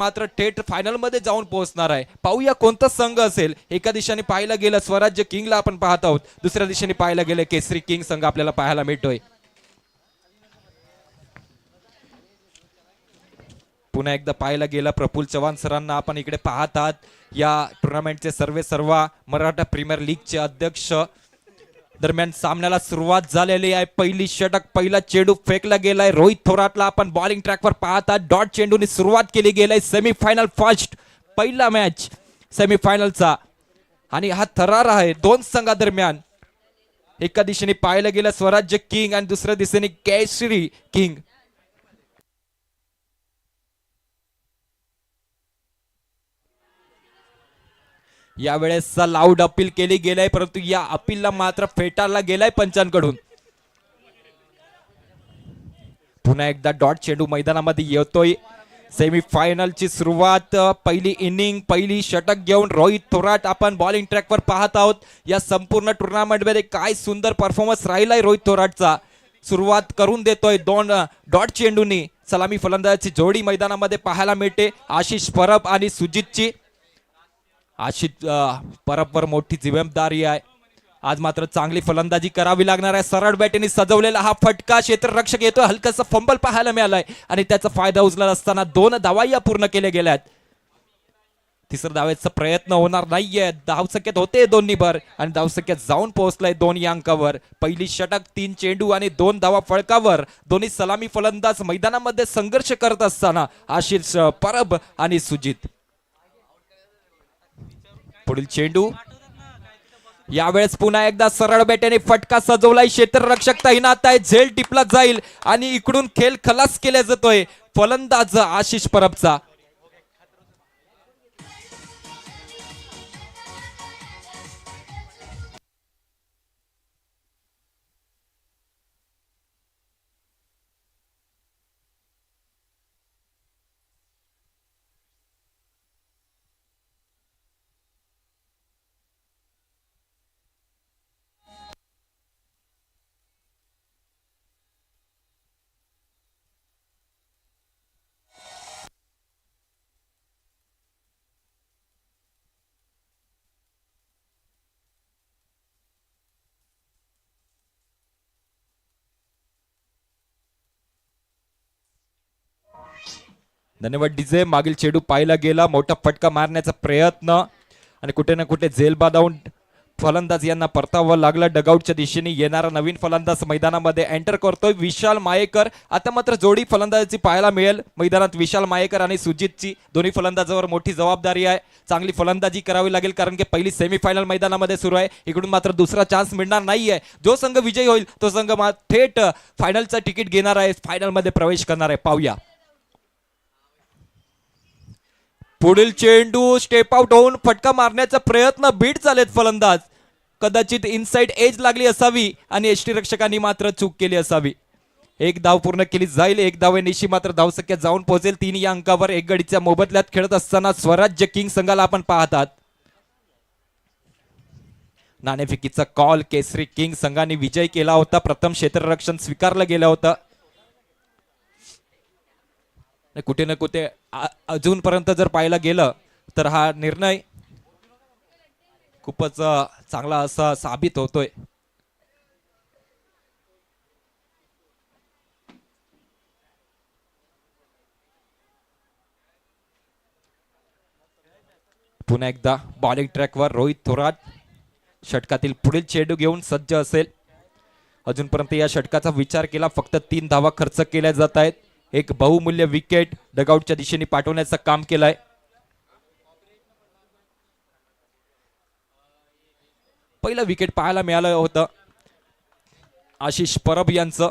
मात्र थेट फायनल मध्ये जाऊन पोहोचणार आहे। पाहूया कोणता संघ असेल। एका दिशेने पाहायला गेलं स्वराज्य किंगला आपण पाहत आहोत, दुसऱ्या दिशेने पाहायला गेलं केसरी किंग संघ आपल्याला पाहायला मिळतोय। पुन्हा एकदा पाहायला गेलं प्रफुल्ल चव्हाण सरांना आपण इकडे पाहत आहात। या टुर्नामेंटचे सर्व मराठा प्रीमियर लीगचे अध्यक्ष। दरम्यान सामन्याला सुरुवात झालेली आहे। पहिली षटक, पहिला चेंडू फेकला गेलाय। रोहित थोरातला आपण बॉलिंग ट्रॅकवर पाहतात। डॉट चेंडूने सुरुवात केली गेली। सेमीफायनल फर्स्ट पहिला मॅच सेमीफायनलचा आणि हा थरार आहे दोन संघादरम्यान। एका दिशेने पाहायला गेलं स्वराज्य किंग आणि दुसऱ्या दिशेने केसरी किंग। यावेळेस लाऊड अपील केली गेलाय, परंतु या अपीलला मात्र फेटाळला गेलाय पंचांकडून। पुन्हा एकदा डॉट चेंडू मैदानामध्ये येतोय। सेमीफायनलची सुरुवात, पहिली इनिंग, पहिली षटक घेऊन रोहित थोरात आपण बॉलिंग ट्रॅकवर पाहत आहोत। या संपूर्ण टुर्नामेंटमध्ये काय सुंदर परफॉर्मन्स राहिलाय रोहित थोरातचा। सुरुवात करून देतोय दोन डॉट चेंडूनी। सलामी फलंदाजाची जोडी मैदानामध्ये पाहायला मिळते आशिष परब आणि सुजितची। आशिष परबवर मोठी जबाबदारी आहे। आज मात्र चांगली फलंदाजी करावी लागणार आहे। सरळ बॅटीने सजवलेला हा फटका क्षेत्ररक्षक येतोय, हलकासा फंबल पाहायला मिळालाय आणि त्याचा फायदा उचलत असताना दोन धावा पूर्ण केल्या गेल्यात। तिसऱ्या धावेचा प्रयत्न होणार नाहीये। धावसंख्येत होते दोन्ही भर आणि धावसंख्येत जाऊन पोहोचलाय दोन अंकावर। पहिली षटक, 3 चेंडू आणि 2 धावा फळकावर। दोन्ही सलामी फलंदाज मैदानामध्ये संघर्ष करत असताना आशिष परब आणि सुजित। पुढील चेंडू, यावेळेस पुन्हा एकदा सरळ बॅटने फटका सजवलाय। क्षेत्ररक्षक तैनात आहे, झेल टिपला जाईल आणि इकडून खेळ खलास केला जातोय फलंदाज आशिष परबचा। धन्यवाद डीजे। मागील चेंडू पाहिला गेला, मोठा फटका मारण्याचा प्रयत्न आणि कुठे ना कुठे झेल बांधून फलंदाज यांना परतावं लागला। डगआउटच्या दिशेने येणारा नवीन फलंदाज मैदानामध्ये एंटर करतोय विशाल मायेकर। आता मात्र जोडी फलंदाजाची पाहायला मिळेल मैदानात। विशाल मायेकर आणि सुजितची दोन्ही फलंदाजावर मोठी जबाबदारी आहे। चांगली फलंदाजी करावी लागेल कारण की पहिली सेमीफायनल मैदानामध्ये सुरू आहे। इकडून मात्र दुसरा चान्स मिळणार नाहीये। जो संघ विजयी होईल तो संघ थेट फायनलचा तिकीट घेणार आहे, फायनल मध्ये प्रवेश करणार आहे। पाहूया पुढील चेंडू, स्टेप आउट होऊन फटका मारण्याचा प्रयत्न, बीट झालेत फलंदाज। कदाचित इनसाइड एज लागली असावी आणि यष्टीरक्षकांनी मात्र चूक केली असावी। एक धाव पूर्ण केली जाईल। एक धावेनिशी मात्र धावसंख्या जाऊन पोहोचेल 3 या अंकावर। एक गडीच्या मोबदल्यात खेळत असताना स्वराज्य किंग संघाला आपण पाहतात। नाणेफेकीचा कॉल, केसरी किंग संघाने विजय केला होता। प्रथम क्षेत्ररक्षण स्वीकारलं गेलं होतं। कुठे ना कुठे अजूनपर्यंत जर पाहायला गेलं तर हा निर्णय खूपच चांगला असा साबित होतोय। पुन्हा एकदा बॉलिंग ट्रॅकवर रोहित थोरात षटकातील पुढील चेंडू घेऊन सज्ज असेल। अजूनपर्यंत या षटकाचा विचार केला फक्त 3 धावा खर्च केल्या जात आहेत। एक बहुमूल्य विकेट डगआउटच्या दिशेने पाठवण्याचं काम केलंय। पहिलं विकेट पाहायला मिळालं होतं आशिष परब यांचं।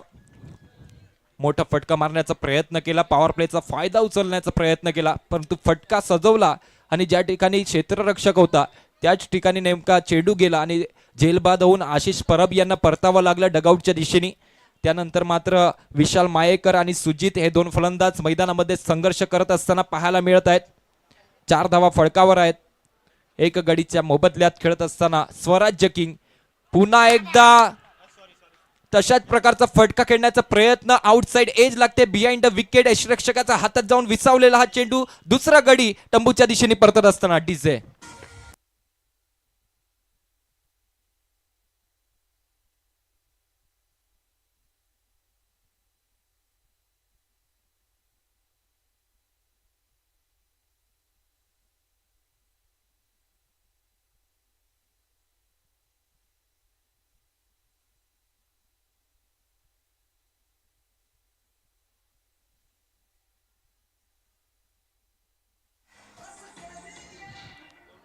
मोठा फटका मारण्याचा प्रयत्न केला, पॉवर प्लेचा फायदा उचलण्याचा प्रयत्न केला, परंतु फटका सजवला आणि ज्या ठिकाणी क्षेत्ररक्षक होता त्याच ठिकाणी नेमका चेंडू गेला आणि झेलबाद होऊन आशिष परब यांना परतावं लागलं डगआउटच्या दिशेने। त्यानंतर मात्र विशाल मायेकर आणि सुजित हे दोन फलंदाज मैदानामध्ये संघर्ष करत असताना पाहायला मिळत आहेत। 4 धावा फळकावर आहेत। एक गडीच्या मोबदल्यात खेळत असताना स्वराज्य किंग पुन्हा एकदा तशाच प्रकारचा फटका खेळण्याचा प्रयत्न, आउटसाइड एज लागते, बिहाइंड द विकेट, यष्टीरक्षकाच्या हातात जाऊन विसावलेला हा चेंडू, दुसरा गडी तंबूच्या दिशेने परतत असताना डीजे.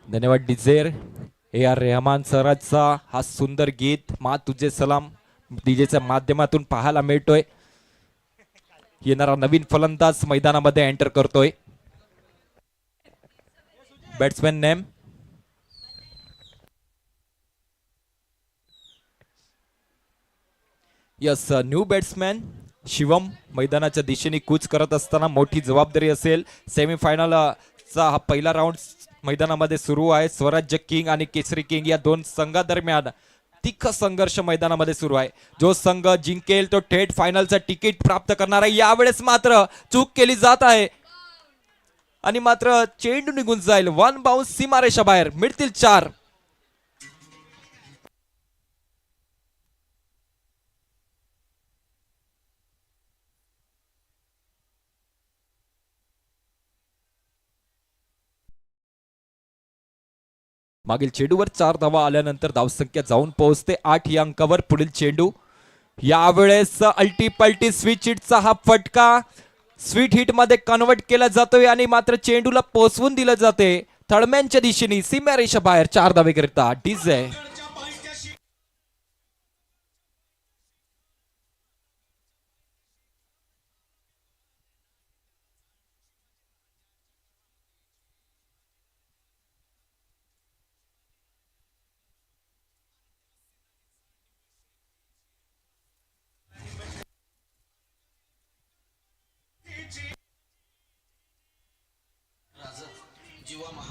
धन्यवाद डिझेर. ए आर रेहमान सरांचा हा सुंदर गीत मा तुझे सलाम डीजेच्या माध्यमातून पाहायला मिळतोय. येणारा नवीन फलंदाज मैदानामध्ये एंटर करतोय. Batsman name yes new batsman Shivam मैदानाच्या दिशेने कूच करत असताना मोठी जबाबदारी असेल. सेमीफायनल चा हा पहिला राऊंड मैदानामध्ये सुरू आहे. स्वराज्य किंग आणि केसरी किंग या दोन संघादरम्यान तिख संघर्ष मैदानामध्ये सुरू आहे. जो संघ जिंकेल तो थेट फायनलचं तिकीट प्राप्त करणार आहे. यावेळेस मात्र चूक केली जात आहे आणि मात्र चेंडू निघून जाईल. वन बाउन्स सीमारेषा बाहेर, मिळतील 4. मागील चेंडूवर 4 धावा आल्यानंतर धावसंख्या जाऊन पोहोचते 8 या अंकावर. पुढील चेंडू यावेळेस अल्टी पल्टी स्विच हिटचा हा फटका स्वीट हिट मध्ये कन्वर्ट केला जातोय आणि मात्र चेंडूला पोहोचवून दिलं जाते थडम्यांच्या दिशेने सीमारेषा बाहेर. 4 धावे करता डीजे.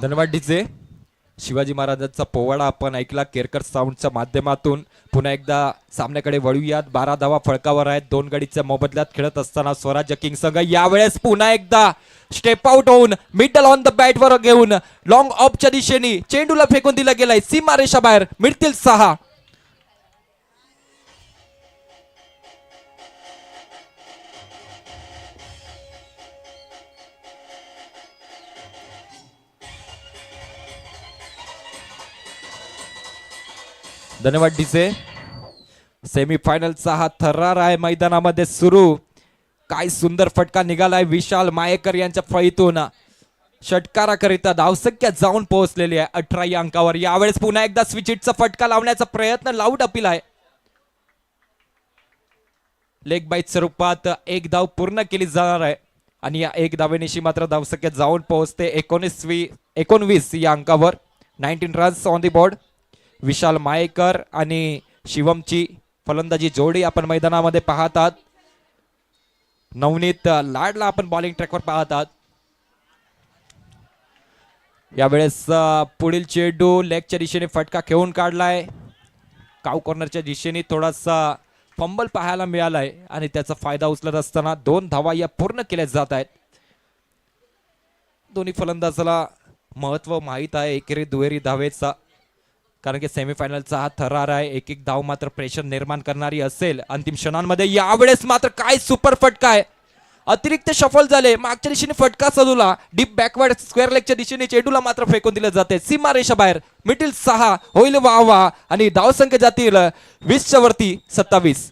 धन्यवाद डीजे. शिवाजी महाराजांचा पोवाडा आपण ऐकला केरकर साऊंडच्या माध्यमातून. पुन्हा एकदा सामन्याकडे वळूयात. 12 धावा फळकावर आहेत. 2 गडीच्या मोबदल्यात खेळत असताना स्वराज्य किंग संघ यावेळेस पुन्हा एकदा स्टेप आउट होऊन मिडल ऑन द बॅट वर घेऊन लॉंग ऑफच्या दिशेने चेंडूला फेकून दिला गेलाय सीमारेषा बाहेर. मिळतील 6. धन्यवाद डीजे. सेमीफायनलचा हा थरार आहे मैदानामध्ये सुरू. काय सुंदर फटका निघालाय विशाल मायेकर यांच्या फळीतून. षटकाराकरिता धावसंख्या जाऊन पोहोचलेली आहे 18 या अंकावर. यावेळेस पुन्हा एकदा स्विच हिटचा फटका लावण्याचा प्रयत्न, लाऊड अपील आहे. लेग बाईट स्वरूपात 1 धाव पूर्ण केली जाणार आहे आणि या 1 धावेनिशी मात्र धावसंख्या जाऊन पोहोचते 19 या अंकावर. 19 रन्स ऑन द बोर्ड. विशाल मायेकर आणि शिवमची फलंदाजी जोडी आपण मैदानामध्ये पाहतात. नवनीत लाडला आपण बॉलिंग ट्रॅकवर पाहतात. यावेळेस पुढील चेंडू लेगच्या दिशेने फटका खेळून काढलाय. काव कॉर्नरच्या दिशेने थोडासा फंबल पाहायला मिळालाय आणि त्याचा फायदा उचलत असताना 2 धावा या पूर्ण केल्या जात आहेत. दोन्ही फलंदाजाला महत्व माहित आहे एकेरी दुहेरी धावेचा, कारण की सेमीफायनलचा हा थरार आहे. एक धाव मात्र प्रेशर निर्माण करणारी असेल अंतिम क्षणांमध्ये. यावेळेस मात्र काय सुपर फटका आहे. अतिरिक्त शफल झाले. मागच्या दिशेने फटका चढवला डीप बॅकवर्ड स्क्वेअर लेगच्या दिशेने चेंडूला मात्र फेकून दिले जाते सीमारेषा बाहेर. मिडल 6 होईल वावा आणि धावसंख्या जातील 20च्या वरती 27.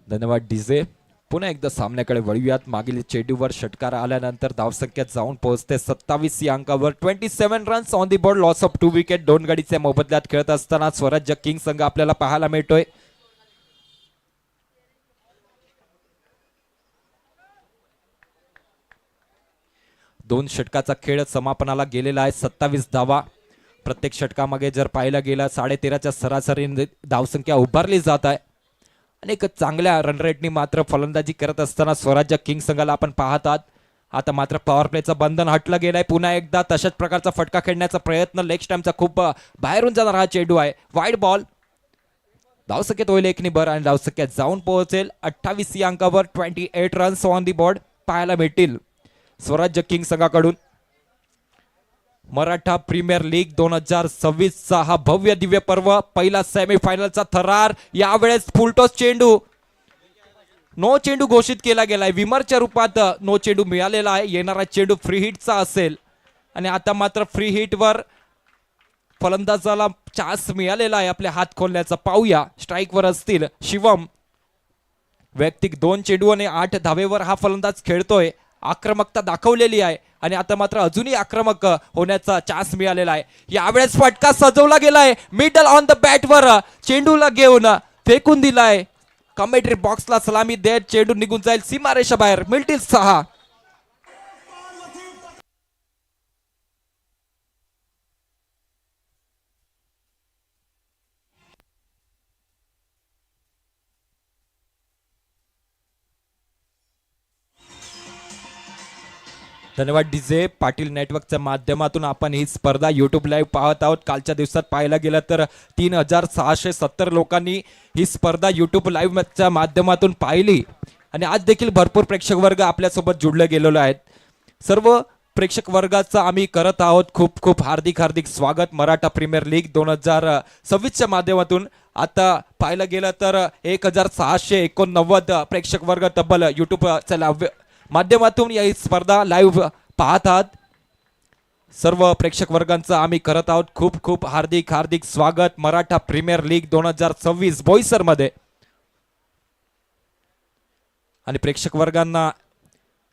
धन्यवाद डीजे. पुन्हा एकदा सामन्याकडे वळूयात. मागील चेंडूवर षटकार आल्यानंतर धावसंख्या जाऊन पोहोचते 27 या अंकावर. 27 runs on the board, loss of 2 wicket. 2 गडीच्या मोबदल्यात खेळत असताना स्वराज्य किंग संघ आपल्याला पाहायला मिळतोय. दोन षटकाचा खेळ समापनाला गेलेला आहे. 27 धावा प्रत्येक षटकामागे जर पाहायला गेला 13.5च्या सरासरी धावसंख्या उभारली जात आहे. अनेक चांगल्या रन रेटनी मात्र फलंदाजी करत असताना स्वराज्य किंग संघाला आपण पाहत आहात. आता मात्र पॉवर प्लेचं बंधन हटलं गेलंय. पुन्हा एकदा तशाच प्रकारचा फटका खेळण्याचा प्रयत्न. लेग स्टॅम्पचा खूप बाहेरून जाणार हा चेंडू आहे. Wide ball. धावसंख्येत होईल 1 निबर आणि धावसंख्या जाऊन पोहोचेल 28 या अंकावर. 28 रन्स ऑन दी बोर्ड पाहायला मिळतील स्वराज्य किंग संघाकडून. मराठा प्रीमियर लीग 2026चा हा भव्य दिव्य पर्व. पहिला सेमीफायनलचा थरार. यावेळेस फुलटॉस चेंडू. नो चेंडू घोषित केला गेलाय. विमरच्या रूपात नो चेंडू मिळालेला आहे. येणारा चेंडू फ्री हिटचा असेल आणि आता मात्र फ्री हिटवर फलंदाजाला चान्स मिळालेला आहे आपले हात खोलण्याचा. पाहूया स्ट्राईकवर असतील शिवम. वैयक्तिक 2 चेंडू आणि 8 धावेवर हा फलंदाज खेळतोय. आक्रमकता दाखवलेली आहे आणि आता मात्र अजूनही आक्रमक होण्याचा चान्स मिळालेला आहे. यावेळेस फटका सजवला गेलाय. मिडल ऑन द बॅटवर चेंडूला घेऊन फेकून दिलाय. कमेंट्री बॉक्सला सलामी देत चेंडू निघून जाईल सीमारेषा बाहेर. मिळतील 6. धन्यवाद डीजे पाटील. नेटवर्कच्या माध्यमातून आपण ही स्पर्धा YouTube लाईव्ह पाहत आहोत. कालच्या दिवसात पाहायला गेलं तर 3670 लोकांनी ही स्पर्धा YouTube लाईव्हच्या माध्यमातून पाहिली आणि आज देखील भरपूर प्रेक्षक वर्ग आपल्यासोबत जुडले गेलेले आहेत. सर्व प्रेक्षक वर्गाचं आम्ही करत आहोत खूप खूप हार्दिक स्वागत मराठा प्रीमियर लीग 2026च्या माध्यमातून. आता पाहायला गेलं तर 1689 प्रेक्षक वर्ग तब्बल YouTubeच्या माध्यमातून या स्पर्धा लाईव्ह पाहत आहात. सर्व प्रेक्षक वर्गांचं आम्ही करत आहोत खूप खूप हार्दिक स्वागत मराठा प्रीमियर लीग 2026 बोईसर मध्ये. आणि प्रेक्षक वर्गांना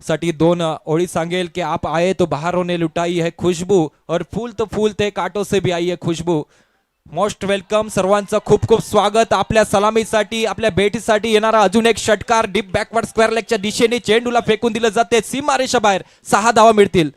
साठी 2 ओळी सांगेल की आप आए तो बाहर होने लुटाई है खुशबू और फूल तो फूल थे कांटों से भी आई है खुशबू. Most welcome. सर्वांचं खूप खूप स्वागत. आपल्या सलामीसाठी आपल्या भेटीसाठी येणारा अजून एक षटकार. डीप बॅकवर्ड स्क्वेअर लेगच्या दिशेने चेंडूला फेकून दिलं जाते सीमारेषा बाहेर. 6 धावा मिळतील.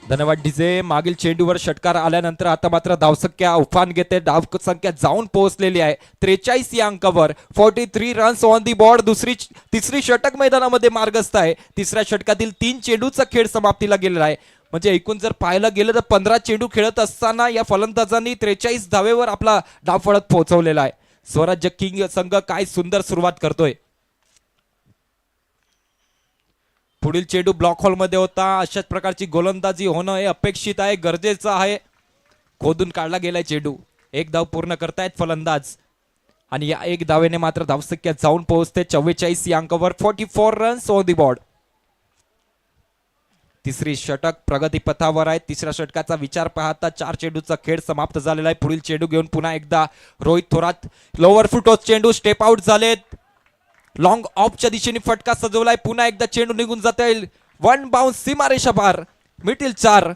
धन्यवाद डीजे. मागील चेंडूवर षटकार आल्यानंतर आता मात्र धावसंख्या उफान घेते. धावसंख्या जाऊन पोहोचलेली आहे 43 या अंकावर. 43 रन्स ऑन दी बोर्ड. तिसरी षटक मैदानामध्ये मार्गस्थ आहे. तिसऱ्या षटकातील 3 चेंडूचा खेळ समाप्तीला गेलेला आहे. म्हणजे एकूण जर पाहायला गेलं तर 15 चेंडू खेळत असताना या फलंदाजांनी 43 धावेवर आपला डावफळक पोहोचवलेला आहे. स्वराज्य किंग संघ काय सुंदर सुरुवात करतोय. पुढील चेंडू ब्लॉक हॉल मध्ये होता. अशाच प्रकारची गोलंदाजी होणं हे अपेक्षित आहे, गरजेचं आहे. खोदून काढला गेलाय चेंडू. 1 धाव पूर्ण करतायत फलंदाज आणि या 1 धावेने मात्र धावसंख्या जाऊन पोहोचते 44 या अंकावर. 44 रन्स ऑन दी बोर्ड. तिसरी षटक प्रगतीपथावर आहे. तिसऱ्या षटकाचा विचार पाहता 4 चेंडूचा खेळ समाप्त झालेला आहे. पुढील चेंडू घेऊन पुन्हा एकदा रोहित थोरात. लोअर फुटोस चेंडू स्टेप आउट झालेत. लॉंग ऑफच्या दिशेने फटका सजवलाय. पुन्हा एकदा चेंडू निघून जाता येईल. 1 बाउन्स सीमारेषा पार. मिळतील 4.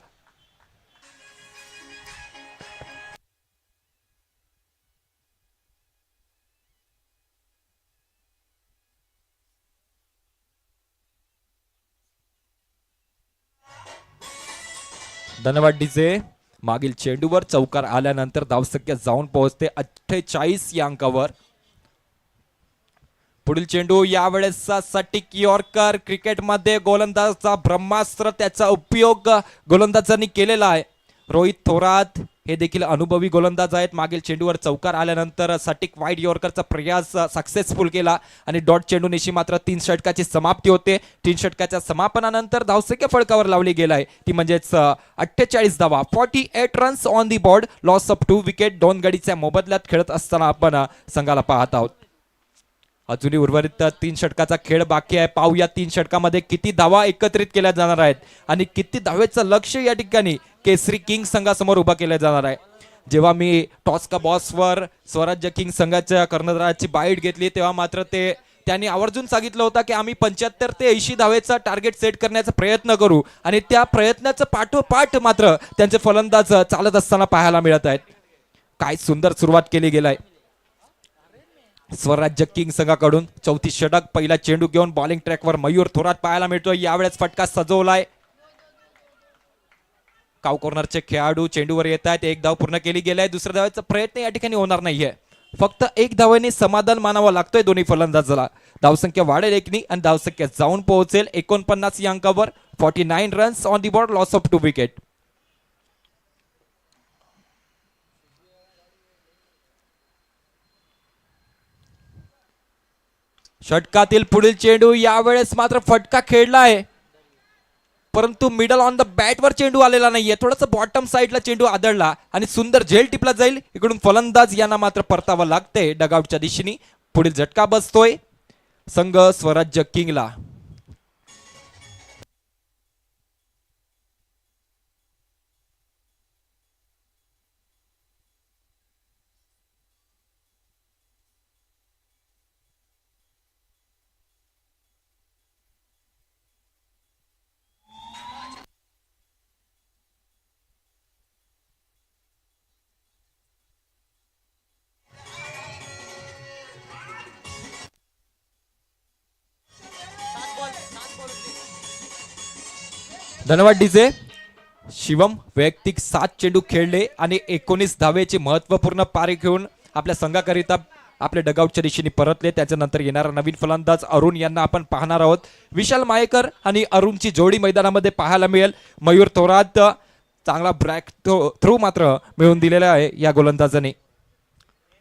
धन्यवाद डीजे. मागील चेंडूवर चौकार आल्यानंतर धावसंख्या जाऊन पोहोचते 48 या अंकावर. पुढील चेंडू यावेळेस सटीक यॉर्कर. क्रिकेटमध्ये गोलंदाजाचा ब्रह्मास्त्र, त्याचा उपयोग गोलंदाजांनी केलेला आहे. रोहित थोरात हे देखील अनुभवी गोलंदाज आहेत. मागील चेंडूवर चौकार आल्यानंतर सटीक वाईड यॉर्करचा प्रयास सक्सेसफुल केला आणि डॉट चेंडूनिशी मात्र 3 षटकाची समाप्ती होते. 3 षटकाच्या समापनानंतर धावसंख्या फळकावर लावली गेलाय ती म्हणजेच 48 धावा. 48 runs on the board. Loss of 2 wicket. 2 गडीच्या मोबदल्यात खेळत असताना आपण संघाला पाहत आहोत. अजूनही उर्वरित 3 षटकाचा खेळ बाकी आहे. पाहूया 3 षटकामध्ये किती धावा एकत्रित केल्या जाणार आहेत आणि किती धावेचं लक्ष या ठिकाणी केसरी किंग संघासमोर उभा केलं जाणार आहे. जेव्हा मी टॉस का बॉसवर स्वराज्य किंग संघाच्या कर्णधाराची बाईट घेतली तेव्हा मात्र त्यांनी आवर्जून सांगितलं होतं की आम्ही 75 ते 80 धावेचा टार्गेट सेट करण्याचा प्रयत्न करू आणि त्या प्रयत्नाचं पाठोपाठ मात्र त्यांचे फलंदाज चालत असताना पाहायला मिळत आहेत. काय सुंदर सुरुवात केली गेलाय स्वराज्य किंग संघाकडून. 34 षटक, पहिला चेंडू घेऊन बॉलिंग ट्रॅकवर मयूर थोरात पाहायला मिळतोय. यावेळेस फटका सजवलाय. काव कॉर्नरचे खेळाडू चेंडूवर येत आहेत. एक धाव पूर्ण केली गेलाय. दुसऱ्या धावाचा प्रयत्न या ठिकाणी होणार नाहीये. फक्त एक धावेने समाधान मानावं लागतोय दोन्ही फलंदाजाला. धावसंख्या वाढेल एकनी आणि धावसंख्या जाऊन पोहोचेल 49 या अंकावर. 49 runs on the board, loss of 2 wicket. षटकातील पुढील चेंडू, यावेळेस मात्र फटका खेळलाय परंतु मिडल ऑन द बॅटवर चेंडू आलेला नाहीये. थोडंसं बॉटम साईडला चेंडू आदळला आणि सुंदर झेल टिपला जाईल. इकडून फलंदाज यांना मात्र परतावं लागते डगआउटच्या दिशेने. पुढील झटका बसतोय संघ स्वराज्य किंगला. धन्यवाद डीजे. शिवम वैयक्तिक 7 चेंडू खेळले आणि 19 धावेची महत्वपूर्ण पारी घेऊन आपल्या संघाकरिता आपल्या डगआउटच्या दिशेने परतले. त्याच्यानंतर येणारा नवीन फलंदाज अरुण यांना आपण पाहणार आहोत. विशाल मायेकर आणि अरुणची जोडी मैदानामध्ये पाहायला मिळेल. मयूर थोरात चांगला ब्रॅक थ्रू मात्र मिळवून दिलेला आहे या गोलंदाजाने.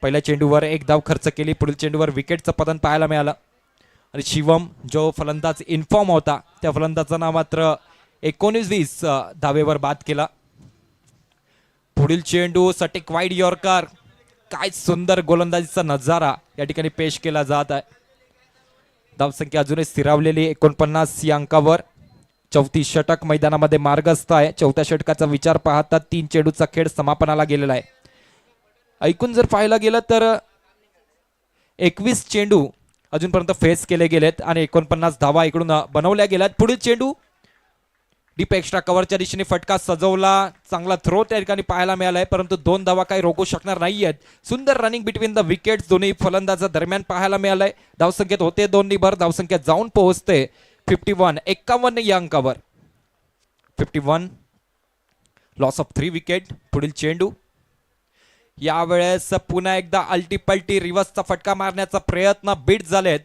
पहिल्या चेंडूवर एक धाव खर्च केली. पुढील चेंडूवर विकेटचं पतन पाहायला मिळालं आणि शिवम जो फलंदाज इन्फॉर्म होता त्या फलंदाजांना मात्र 19-20 धावेवर बाद केला. पुढील चेंडू सटीक वाईड यॉर्कर. काय सुंदर गोलंदाजीचा नजारा या ठिकाणी पेश केला जात आहे. धावसंख्या अजूनही स्थिरावलेली 49 या अंकावर. 34 षटक मैदानामध्ये मार्गस्थ आहे. 4थ्या षटकाचा विचार पाहता 3 चेंडूचा खेळ समापनाला गेलेला आहे. ऐकून जर पाहायला गेलं तर 21 चेंडू अजूनपर्यंत फेस केले गेलेत आणि 49 धावा इकडून बनवल्या गेल्यात. पुढील चेंडू डीप एक्स्ट्रा कव्हरच्या दिशेने फटका सजवला. चांगला थ्रो त्या ठिकाणी पाहायला मिळालाय परंतु 2 धावा काही रोखू शकणार नाहीयेत. सुंदर रनिंग बिटवीन द विकेट्स दोन्ही फलंदाजा दरम्यान पाहायला मिळालंय. धावसंख्येत होते 2 निभर. धावसंख्या जाऊन पोहोचते 51 या अंकावर. 51, लॉस ऑफ 3 विकेट. पुढील चेंडू, यावेळेस पुन्हा एकदा अल्टीपल्टी रिव्हर्सचा फटका मारण्याचा प्रयत्न बीट झालेत.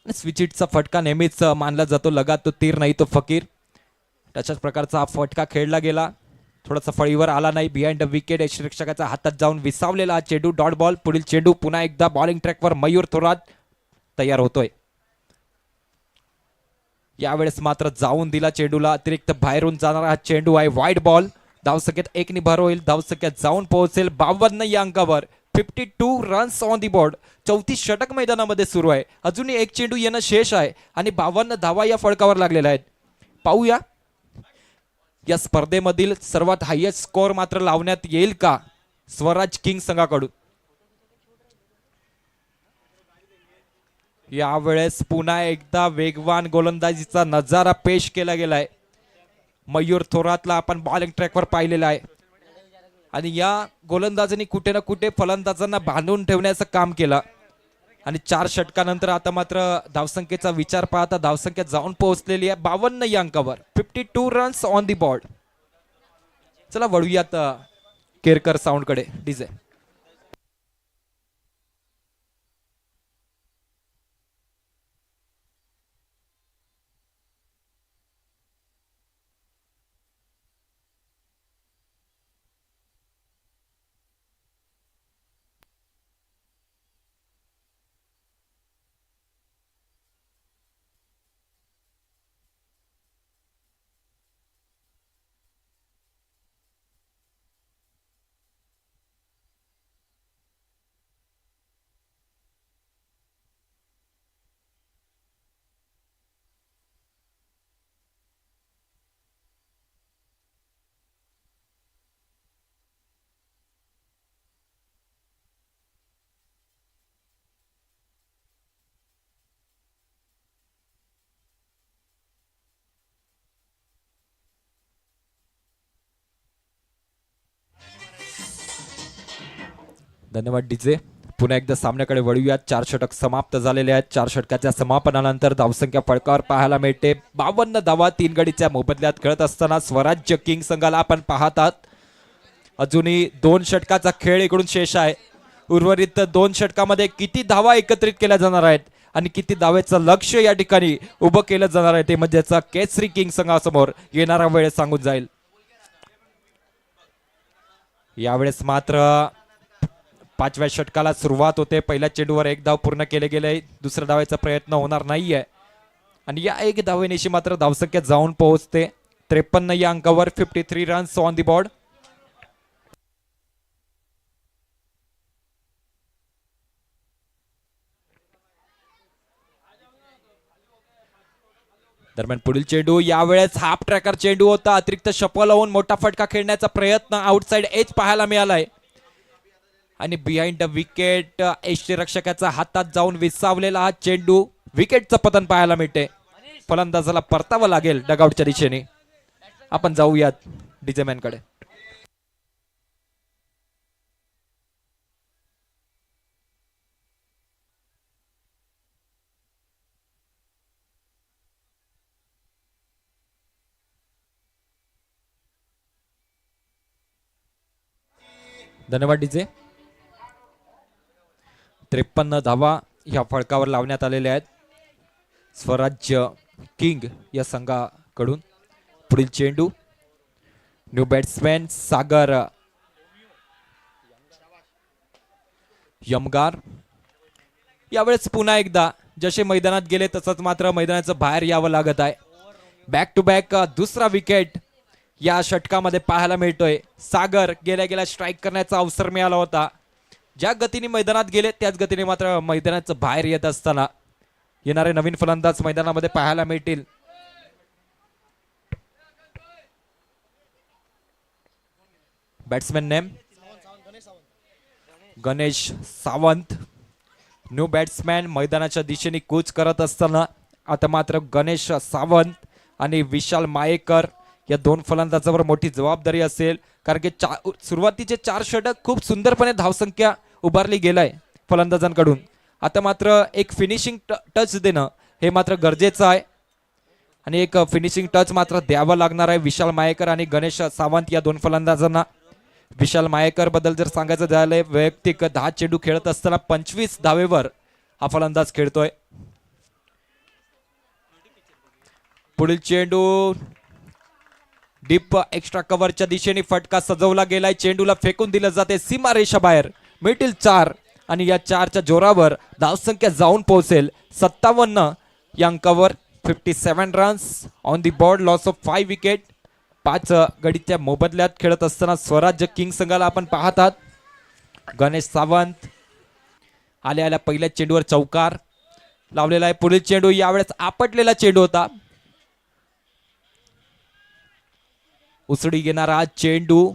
स्विचिटचा फटका नेहमीच मानला जातो. लगा तो तीर नाही तो फकीर. तशाच प्रकारचा हा फटका खेळला गेला. थोडासा फळीवर आला नाही. बिहाइंड द विकेट यष्टिरक्षकाच्या हातात जाऊन विसावलेला हा चेंडू डॉट बॉल. पुढील चेंडू पुन्हा एकदा बॉलिंग ट्रॅकवर मयूर थोरात तयार होतोय. यावेळेस मात्र जाऊन दिला चेंडूला. अतिरिक्त बाहेरून जाणारा हा चेंडू आहे. Wide ball. धावसंख्येत 1 निभर होईल. धावसंख्या जाऊन पोहोचेल 52 या अंकावर. 52 रन्स ऑन दी बोर्ड. 34 षटक मैदानामध्ये सुरू आहे. अजूनही एक चेंडू येणं शेष आहे आणि 52 धावा या फळकावर लागलेल्या आहेत. पाहूया या स्पर्धेमधील सर्वात हायएस्ट स्कोअर मात्र लावण्यात येईल का स्वराज किंग संघाकडून. यावेळेस पुन्हा एकदा वेगवान गोलंदाजीचा नजारा पेश केला गेलाय. मयूर थोरातला आपण बॉलिंग ट्रॅकवर पाहिलेला आहे आणि या गोलंदाजांनी कुठे ना कुठे फलंदाजांना बांधून ठेवण्याचं काम केलं आणि 4 षटकानंतर आता मात्र धावसंख्येचा विचार पाहता धावसंख्या जाऊन पोहोचलेली आहे 52 या अंकावर. 52 रन्स ऑन दी बोर्ड. चला वळूयात केरकर साऊंडकडे. डीजे. धन्यवाद डीजे. पुन्हा एकदा सामन्याकडे वळूयात. 4 षटक समाप्त झालेले आहेत. 4 षटकाच्या समापनानंतर धावसंख्या फळकावर पाहायला मिळते 52 धावा 3 गडीच्या मोबदल्यात खेळत असताना स्वराज्य किंग संघाला आपण पाहतात. अजूनही 2 षटकाचा खेळ इकडून शेष आहे. उर्वरित 2 षटकामध्ये किती धावा एकत्रित केल्या जाणार आहेत आणि किती धावेचं लक्ष या ठिकाणी उभं केलं जाणार आहे ते म्हणजेच केसरी किंग संघासमोर येणारा वेळ सांगून जाईल. यावेळेस मात्र 5व्या षटकाला सुरुवात होते. पहिल्या चेंडूवर 1 धाव पूर्ण केले गेले. दुसऱ्या धावेचा प्रयत्न होणार नाहीये आणि या 1 धावेनिशी मात्र धावसंख्या जाऊन पोहोचते 53 या अंकावर. 53 रन्स ऑन द बोर्ड. दरम्यान पुढील चेंडू यावेळेस हाफ ट्रॅकर चेंडू होता. अतिरिक्त शपल होऊन मोठा फटका खेळण्याचा प्रयत्न आउटसाइड एज पाहायला मिळालाय आणि बिहाइंड द विकेट यष्टीरक्षकाच्या हातात जाऊन विसावलेला हा चेंडू विकेटचं पतन पाहायला मिळते. फलंदाजाला परतावं लागेल डगआउटच्या दिशेने. आपण जाऊयात डीजेमॅन कडे. धन्यवाद डीजे. 53 धावा या फळकावर लावण्यात आलेल्या आहेत स्वराज्य किंग या संघाकडून. पुढील चेंडू न्यू बॅट्समॅन सागर यमगार. यावेळेस पुन्हा एकदा जसे मैदानात गेले तसंच मात्र मैदानाचं बाहेर यावं लागत आहे. बॅक टू बॅक दुसरा विकेट या षटकामध्ये पाहायला मिळतोय. सागर गेल्या स्ट्राईक करण्याचा अवसर मिळाला होता. ज्या गतीने मैदानात गेले त्याच गतीने मात्र मैदानाचं बाहेर येत असताना येणारे नवीन फलंदाज मैदानामध्ये पाहायला मिळतील. Batsman name Ganesh Sawant. New batsman मैदानाच्या दिशेने कूच करत असताना आता मात्र गणेश सावंत आणि विशाल मायेकर या 2 फलंदाजावर मोठी जबाबदारी असेल. कारण की सुरुवातीचे 4 षटक खूप सुंदरपणे धावसंख्या उभारली गेलाय फलंदाजांकडून. आता मात्र एक फिनिशिंग टच देणं हे मात्र गरजेचं आहे आणि एक फिनिशिंग टच मात्र द्यावं लागणार आहे विशाल मायेकर आणि गणेश सावंत या 2 फलंदाजांना. विशाल मायेकर बद्दल जर सांगायचं झालंय वैयक्तिक 10 चेंडू खेळत असताना 25 धावेवर हा फलंदाज खेळतोय. पुढील चेंडू डीप एक्स्ट्रा कव्हरच्या दिशेने फटका सजवला गेलाय. चेंडूला फेकून दिलं जाते सीमा रेषा बाहेर. मिडल 4 आणि या 4च्या जोरावर धावसंख्या जाऊन पोहोचेल 57 या अंकावर. 57 runs on the board. Loss of 5 wicket. 5 गडीच्या मोबदल्यात खेळत असताना स्वराज्य किंग संघाला आपण पाहतात. गणेश सावंत आल्या पहिल्या चेंडूवर चौकार लावलेला आहे. पुढील चेंडू यावेळेस आपटलेला चेंडू होता. उसळी घेणारा चेंडू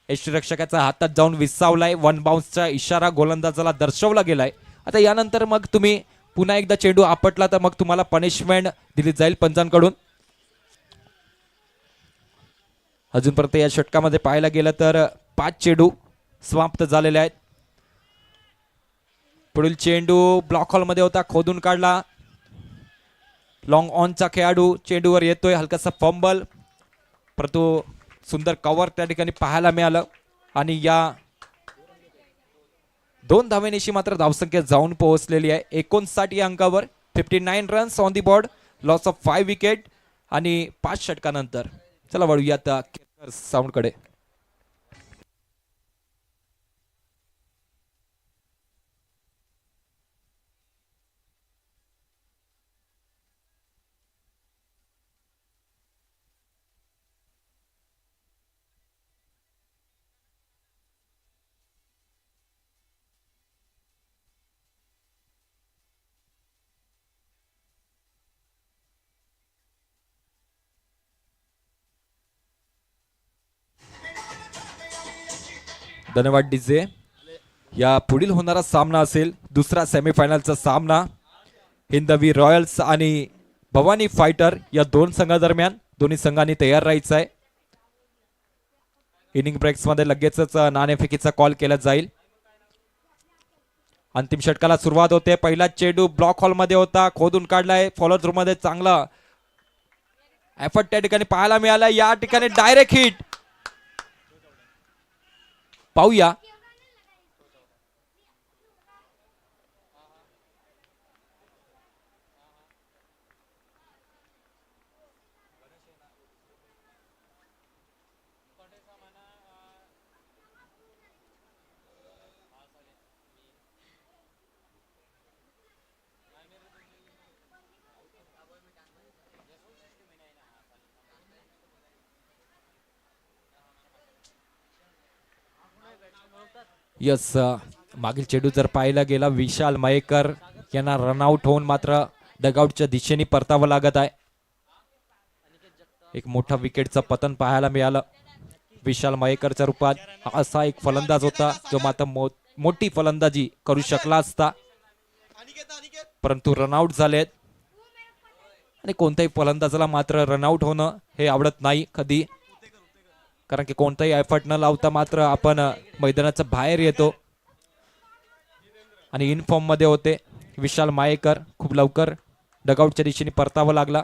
यष्टीरक्षकाच्या हातात जाऊन विसावलाय. 1 बाउन्सचा इशारा गोलंदाजाला दर्शवला गेलाय. आता यानंतर मग तुम्ही पुन्हा एकदा चेंडू आपटला तर मग तुम्हाला पनिशमेंट दिली जाईल पंचांकडून. अजूनपर्यंत या षटकामध्ये पाहायला गेलं तर 5 चेंडू समाप्त झालेले आहेत. पुढील चेंडू ब्लॉक हॉल मध्ये होता, खोदून काढला. लॉंग ऑनचा खेळाडू चेंडूवर येतोय. हलकासा फंबल परंतु सुंदर कव्हर त्या ठिकाणी पाहायला मिळालं आणि या 2 धावेनिशी मात्र धावसंख्या जाऊन पोहोचलेली आहे 59 या अंकावर. 59 runs on the board. Loss of 5 wicket आणि 5 षटकानंतर. चला वळूयात साऊंड कडे. धन्यवाद डीजे. या पुढील होणारा सामना असेल दुसरा सेमीफायनलचा सामना हिंदवी रॉयल्स आणि भवानी फायटर या 2 संघादरम्यान. दोन्ही संघांनी तयार राहायचं आहे. इनिंग ब्रेक्स मध्ये लगेचच नाणेफेकीचा कॉल केला जाईल. अंतिम षटकाला सुरुवात होते. पहिला चेंडू ब्लॉक हॉल मध्ये होता, खोदून काढलाय. फॉलो थ्रू मध्ये चांगला एफर्ट त्या ठिकाणी पाहायला मिळाला. या ठिकाणी डायरेक्ट हिट पाहूया. यस, मागील चेंडू जर पाहायला गेला विशाल मयेकर यांना रनआउट होऊन मात्र डगआउटच्या दिशेने परतावं लागत आहे. एक मोठा विकेटचं पतन पाहायला मिळालं विशाल मयेकरच्या रूपात. असा एक फलंदाज होता जो मात्र मोठी फलंदाजी करू शकला असता, परंतु रनआउट झालेत. आणि कोणत्याही फलंदाजाला मात्र रनआउट होणं हे आवडत नाही कधी, कारण की कोणताही एफर्ट न लावता मात्र आपण मैदानाच्या बाहेर येतो. आणि इन फॉर्म मध्ये होते विशाल मायेकर. खूप लवकर डगआउटच्या दिशेने परतावं लागला.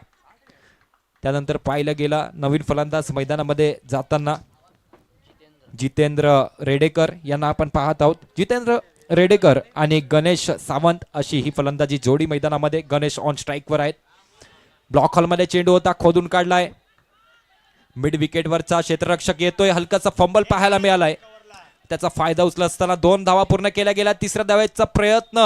त्यानंतर पाहिलं गेला नवीन फलंदाज मैदानामध्ये जाताना जितेंद्र रेडेकर यांना आपण पाहत आहोत. जितेंद्र रेडेकर आणि गणेश सावंत अशी ही फलंदाजी जोडी मैदानामध्ये. गणेश ऑन स्ट्राईक वर आहेत. ब्लॉक हॉलमध्ये चेंडू होता, खोदून काढलाय. मिड विकेटवरचा क्षेत्ररक्षक येतोय. हलकाचा फंबल पाहायला मिळालाय. त्याचा फायदा उचलत असताना 2 धावा पूर्ण केल्या गेल्या. तिसऱ्या धावेचा प्रयत्न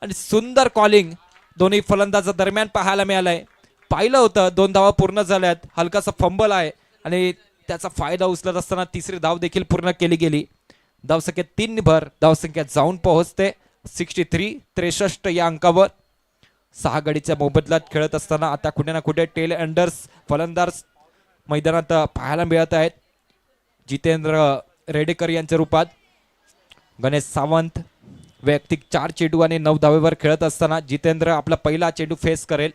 आणि सुंदर कॉलिंग दोन्ही फलंदाजा दरम्यान पाहायला मिळालाय. पाहिलं होतं 2 धावा पूर्ण झाल्यात. हलकासा फंबल आहे आणि त्याचा फायदा उचलत असताना तिसरी धाव देखील पूर्ण केली गेली. धावसंख्या 3 भर धावसंख्या जाऊन पोहोचते 63 या अंकावर. 6 गडीच्या मोबदल्यात खेळत असताना आता कुठे ना कुठे टेल एंडर्स फलंदाज मैदानात पाहायला मिळत आहेत. जितेंद्र रेडेकर यांच्या रूपात. गणेश सावंत वैयक्तिक 4 चेंडू आणि 9 धावेवर खेळत असताना जितेंद्र आपला पहिला चेंडू फेस करेल.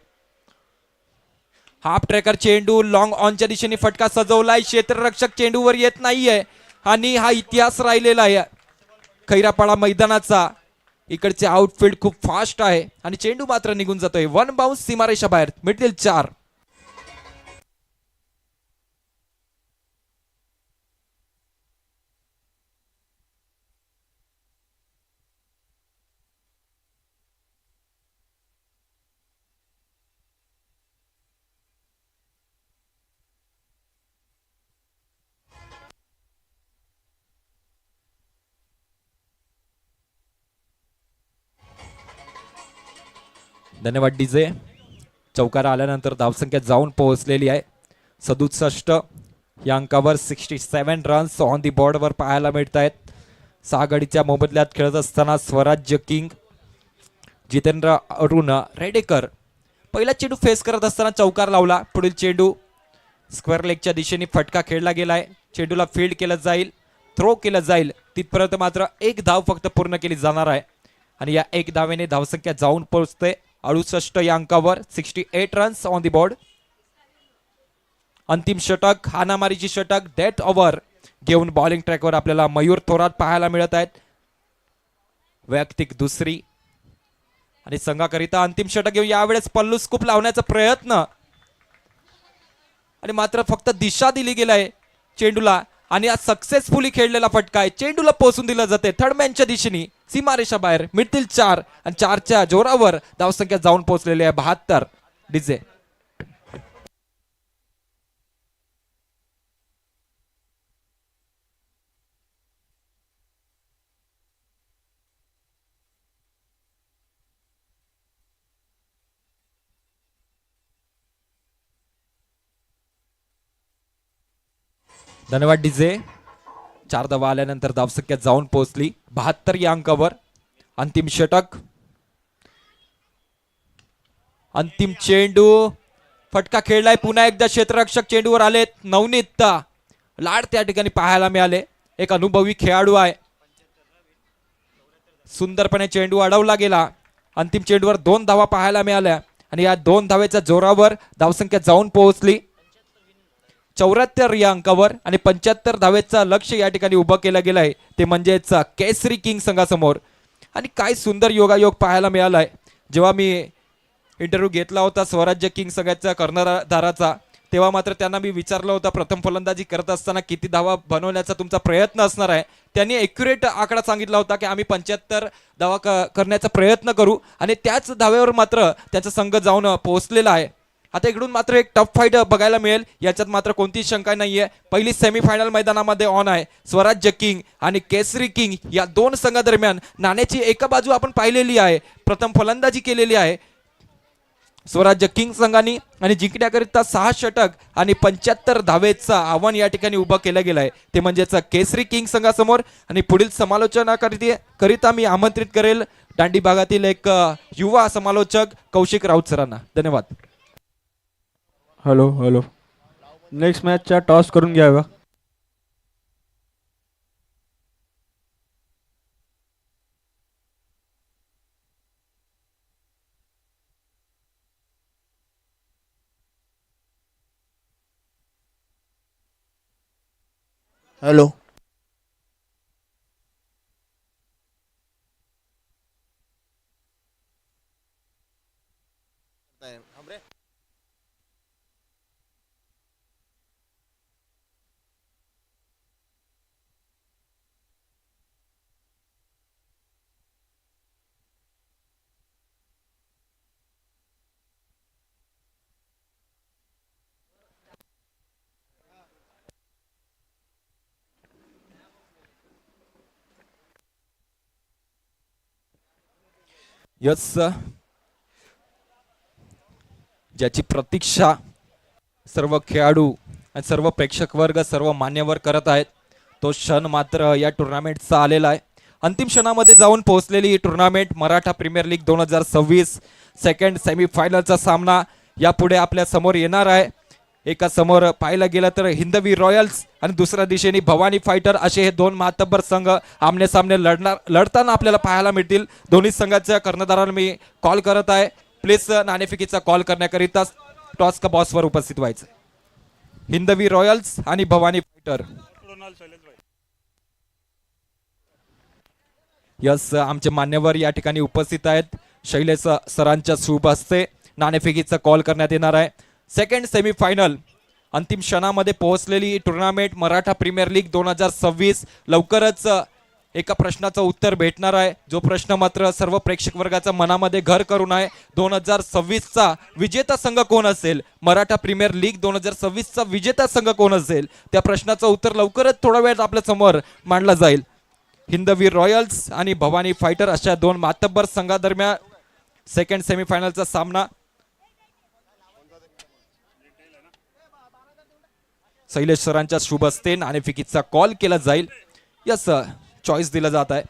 हाफ ट्रॅकर चेंडू लॉंग ऑनच्या दिशेने फटका सजवलाय. क्षेत्ररक्षक चेंडूवर येत नाहीये आणि हा इतिहास राहिलेला आहे खैरापाडा मैदानाचा. इकडचे आउटफील्ड खूप फास्ट आहे आणि चेंडू मात्र निघून जातोय. 1 बाउन्स सीमारेषा बाहेर. मिडतील 4. धन्यवाद डीजे. चौकारा आल्यानंतर धावसंख्या जाऊन पोहोचलेली आहे 67 या अंकावर. 67 रन्स ऑन दी बोर्डवर पाहायला मिळत आहेत. 6 गडीच्या मोबदल्यात खेळत असताना स्वराज्य किंग जितेंद्र अरुण रेडेकर पहिला चेंडू फेस करत असताना चौकार लावला. पुढील चेंडू स्क्वेअर लेगच्या दिशेने फटका खेळला गेलाय. चेंडूला फील्ड केलं जाईल, थ्रो केलं जाईल. तिथपर्यंत मात्र 1 धाव फक्त पूर्ण केली जाणार आहे आणि या 1 धावेने धावसंख्या जाऊन पोहोचते 68 या अंकावर. 68 रन्स ऑन दी बोर्ड. अंतिम षटक, हानामारीची षटक, डेथ ओव्हर घेऊन बॉलिंग ट्रॅकवर आपल्याला मयूर थोरात पाहायला मिळत आहेत. वैयक्तिक 2री आणि संघाकरिता अंतिम षटक घेऊन यावेळेस पल्लू स्कूप लावण्याचा प्रयत्न आणि मात्र फक्त दिशा दिली गेलाय चेंडूला आणि आज सक्सेसफुली खेळलेला फटका आहे. चेंडूला पोहोचून दिलं जाते थर्डमॅनच्या दिशेने सीमारेषा बाहेर. मिडतील 4 आणि 4च्या जोरावर धावसंख्या जाऊन पोहोचलेली आहे 72. डीजे. धन्यवाद डीजे. 4 धावा आल्यानंतर धावसंख्या जाऊन पोहोचली 72 या अंकावर. अंतिम षटक, अंतिम चेंडू, फटका खेळलाय. पुन्हा एकदा क्षेत्ररक्षक चेंडूवर आलेत. नवनीत लाड त्या ठिकाणी पाहायला मिळाले. एक अनुभवी खेळाडू आहे. सुंदरपणे चेंडू अडवला गेला. अंतिम चेंडूवर 2 धावा पाहायला मिळाल्या आणि या 2 धावेच्या जोरावर धावसंख्या जाऊन पोहोचली 74 या अंकावर आणि 75 धावेचं लक्ष्य या ठिकाणी उभं केलं गेलंय. ते म्हणजेच केसरी किंग संघासमोर. आणि काय सुंदर योगायोग पाहायला मिळालाय. जेव्हा मी इंटरव्ह्यू घेतला होता स्वराज्य किंग संघाच्या कर्णधाराचा, तेव्हा मात्र त्यांना मी विचारलं होतं प्रथम फलंदाजी करत असताना किती धावा बनवण्याचा तुमचा प्रयत्न असणार आहे. त्यांनी ॲक्युरेट आकडा सांगितला होता की आम्ही 75 धावा करण्याचा प्रयत्न करू आणि त्याच धाव्यावर मात्र त्याचा संघ जाऊन पोहोचलेला आहे. आता इकडून मात्र एक टफ फाईट बघायला मिळेल, याच्यात मात्र कोणतीही शंका नाहीये. पहिली सेमीफायनल मैदानामध्ये ऑन आहे. स्वराज्य किंग आणि केसरी किंग या दोन संघादरम्यान नाण्याची एका बाजू आपण पाहिलेली आहे. प्रथम फलंदाजी केलेली आहे स्वराज्य किंग संघाने आणि जिंकण्याकरिता 6 षटक आणि 75 धावेचं आव्हान या ठिकाणी उभं केलं गेलं आहे, ते म्हणजेच केसरी किंग संघासमोर. आणि पुढील समालोचनाकरिता मी आमंत्रित करेल दांडी भागातील एक युवा समालोचक कौशिक राऊत सरांना. धन्यवाद. हॅलो नेक्स्ट मॅचचा टॉस करून घ्यावा. हॅलो यस, ज्याची प्रतीक्षा सर्व खेळाडू आणि सर्व प्रेक्षक वर्ग सर्व मान्यवर करत आहेत, तो क्षण मात्र या टुर्नामेंटचा आलेला आहे. अंतिम क्षणामध्ये जाऊन पोहोचलेली ही tournament Maratha premier league 2026 second सेमीफायनलचा सामना यापुढे आपल्या समोर येणार आहे. एका समोर पाहायला गेलं तर हिंदवी रॉयल्स आणि दुसऱ्या दिशेने भवानी फायटर असे हे दोन मातब्बर संघ आमने सामने लढताना आपल्याला पाहायला मिळतील. दोन्ही संघाच्या कर्णधारांना मी कॉल करत आहे. प्लीज नाणेफेकीचा कॉल करण्याकरिता टॉस का बॉसवर उपस्थित व्हायचं. हिंदवी रॉयल्स आणि भवानी फायटर. यस, आमचे मान्यवर या ठिकाणी उपस्थित आहेत. शैलेश सरांच्या शुभ हस्ते नाणेफेकीचा कॉल करण्यात येणार आहे. सेकंड सेमीफायनल अंतिम क्षणामध्ये पोहोचलेली टुर्नामेंट मराठा प्रीमियर लीग 2026. लवकरच एका प्रश्नाचं उत्तर भेटणार आहे, जो प्रश्न मात्र सर्व प्रेक्षक वर्गाच्या मनामध्ये घर करून आहे. 2026चा विजेता संघ कोण असेल, मराठा प्रीमियर लीग 2026चा विजेता संघ कोण असेल, त्या प्रश्नाचं उत्तर लवकरच थोड्या वेळात आपल्या समोर मांडला जाईल. हिंदवी रॉयल्स आणि भवानी फायटर अशा दोन मातब्बर संघादरम्यान सेकंड सेमीफायनलचा सामना. शैलेश सरांच्या शुभ हस्ते नाणेफेकीचा कॉल केला जाईल. यस, चॉईस दिला जात आहे.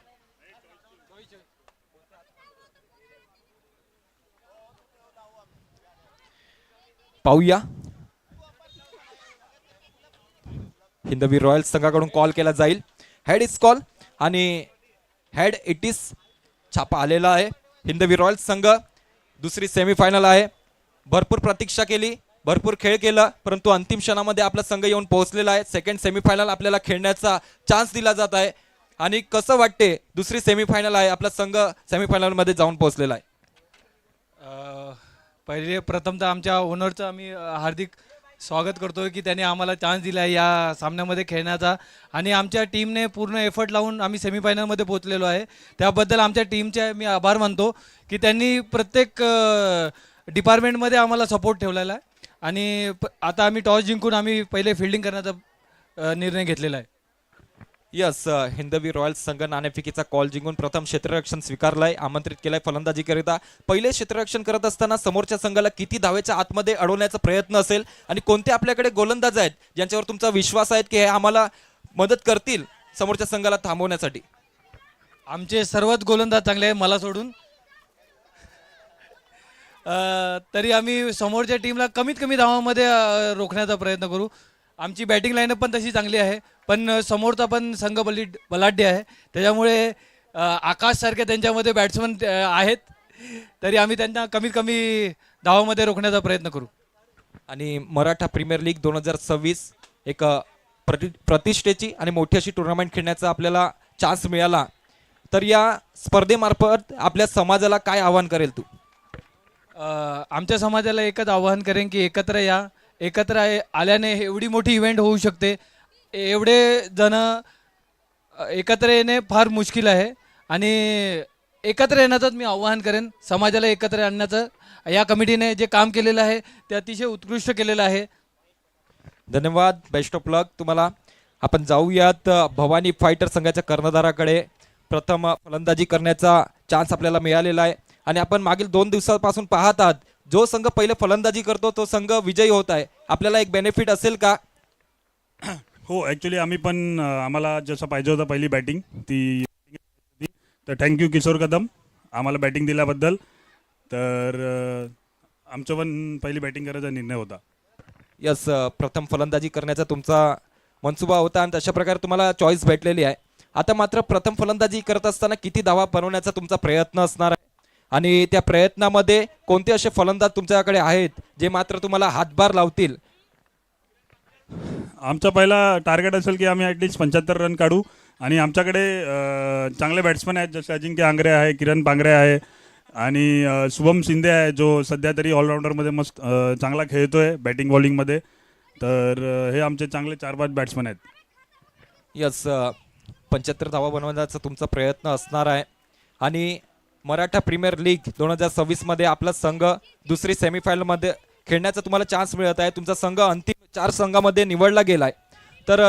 पाहूया. हिंदवी रॉयल्स संघाकडून कॉल केला जाईल. हेड इज कॉल आणि हेड इट इज छापा आलेला आहे. हिंदवी रॉयल्स संघ दुसरी सेमीफायनल आहे. भरपूर प्रतीक्षा केली, भरपूर खेळ केला, परंतु अंतिम क्षणामध्ये आपला संघ येऊन पोहोचलेला आहे. सेकंड सेमीफायनल आपल्याला खेळण्याचा चान्स दिला जात आहे. आणि कसं वाटते, दुसरी सेमीफायनल आहे, आपला संघ सेमीफायनल मध्ये जाऊन पोहोचलेला आहे. पहिले प्रथमतः आमच्या ओनरचं आम्ही हार्दिक स्वागत करतोय की त्यांनी आम्हाला चान्स दिला आहे या सामन्यामध्ये खेळण्याचा. आणि आमच्या टीमने पूर्ण एफर्ट लावून आम्ही सेमीफायनलमध्ये पोहोचलेलो आहे. त्याबद्दल आमच्या टीमचे मी आभार मानतो की त्यांनी प्रत्येक डिपार्टमेंटमध्ये आम्हाला सपोर्ट ठेवलेला आहे. आणि आता आम्ही टॉस जिंकून आम्ही पहिले फिल्डिंग करण्याचा निर्णय घेतलेला आहे. यस, हिंदवी रॉयल्स संघ नाणेफेकीचा कॉल जिंकून प्रथम क्षेत्ररक्षण स्वीकारलाय, आमंत्रित केलाय फलंदाजीकरिता. पहिले क्षेत्ररक्षण करत असताना समोरच्या संघाला किती धावेच्या आतमध्ये अडवण्याचा प्रयत्न असेल आणि कोणते आपल्याकडे गोलंदाज आहेत ज्यांच्यावर तुमचा विश्वास आहे की हे आम्हाला मदत करतील समोरच्या संघाला थांबवण्यासाठी? आमचे सर्वच गोलंदाज चांगले आहे मला सोडून. तरी आम्ही समोरच्या टीमला कमीत कमी धावांमध्ये रोखण्याचा प्रयत्न करू. आमची बॅटिंग लाईनअप पण तशी चांगली आहे, पण समोरचा पण संघ बलाढ्य आहे. त्याच्यामुळे आकाशसारखे त्यांच्यामध्ये बॅट्समन आहेत, तरी आम्ही त्यांना कमीत कमी धावांमध्ये रोखण्याचा प्रयत्न करू. आणि मराठा प्रीमियर लीग 2026 एक प्रतिष्ठेची आणि मोठी अशी टुर्नामेंट खेळण्याचा आपल्याला चान्स मिळाला. तर या स्पर्धेमार्फत आपल्या समाजाला काय आवाहन करेल तू? आमच्या समाजाला एकच आवाहन करेन की एकत्र या. आल्याने एवढी मोठी इव्हेंट होऊ शकते. एवढे जण एकत्र येणे फार मुश्किल आहे आणि एकत्र येण्याचंच मी आवाहन करेन. समाजाला एकत्र आणण्याचं या कमिटीने जे काम केलेलं आहे ते अतिशय उत्कृष्ट केलेलं आहे. धन्यवाद, बेस्ट ऑफ लक तुम्हाला. आपण जाऊयात भवानी फायटर संघाच्या कर्णधाराकडे. प्रथम फलंदाजी करण्याचा चान्स आपल्याला मिळालेला आहे आणि आपण मागील 2 दिवसापासून पाहत आहात जो संघ पहिले फलंदाजी करतो तो संघ विजयी होत आहे. आपल्याला एक बेनिफिट असेल का? हो, ॲक्च्युली आम्ही पण आम्हाला जसं पाहिजे होतं पहिली बॅटिंग ती तर थँक्यू किशोर कदम आम्हाला बॅटिंग दिल्याबद्दल. तर आमचं पण पहिली बॅटिंग करायचा निर्णय होता. यस, प्रथम फलंदाजी करण्याचा तुमचा मनसुबा होता आणि तशा प्रकारे तुम्हाला चॉईस भेटलेली आहे. आता मात्र प्रथम फलंदाजी करत असताना किती धावा बनवण्याचा तुमचा प्रयत्न असणार आहे आणि त्या प्रयत्नामध्ये कोणते असे फलंदाज तुमच्याकडे आहेत जे मात्र तुम्हाला हातभार लावतील? आमचा पहिला टार्गेट असेल की आम्ही ॲटलिस्ट 75 रन काढू आणि आमच्याकडे चांगले बॅट्समन आहेत जसे अजिंक्य आंग्रे आहे, किरण पांगरे आहे आणि शुभम शिंदे आहे जो सध्या तरी ऑलराऊंडरमध्ये मस्त चांगला खेळतो आहे बॅटिंग बॉलिंगमध्ये. तर हे आमचे चांगले 4-5 बॅट्समन आहेत. यस, 75 धावा बनवण्याचा तुमचा प्रयत्न असणार आहे आणि मराठा प्रीमियर लीग 2026 मध्ये आपला संघ दुसरी सेमीफायनलमध्ये खेळण्याचा तुम्हाला चान्स मिळत आहे. तुमचा संघ अंतिम 4 संघामध्ये निवडला गेलाय. तर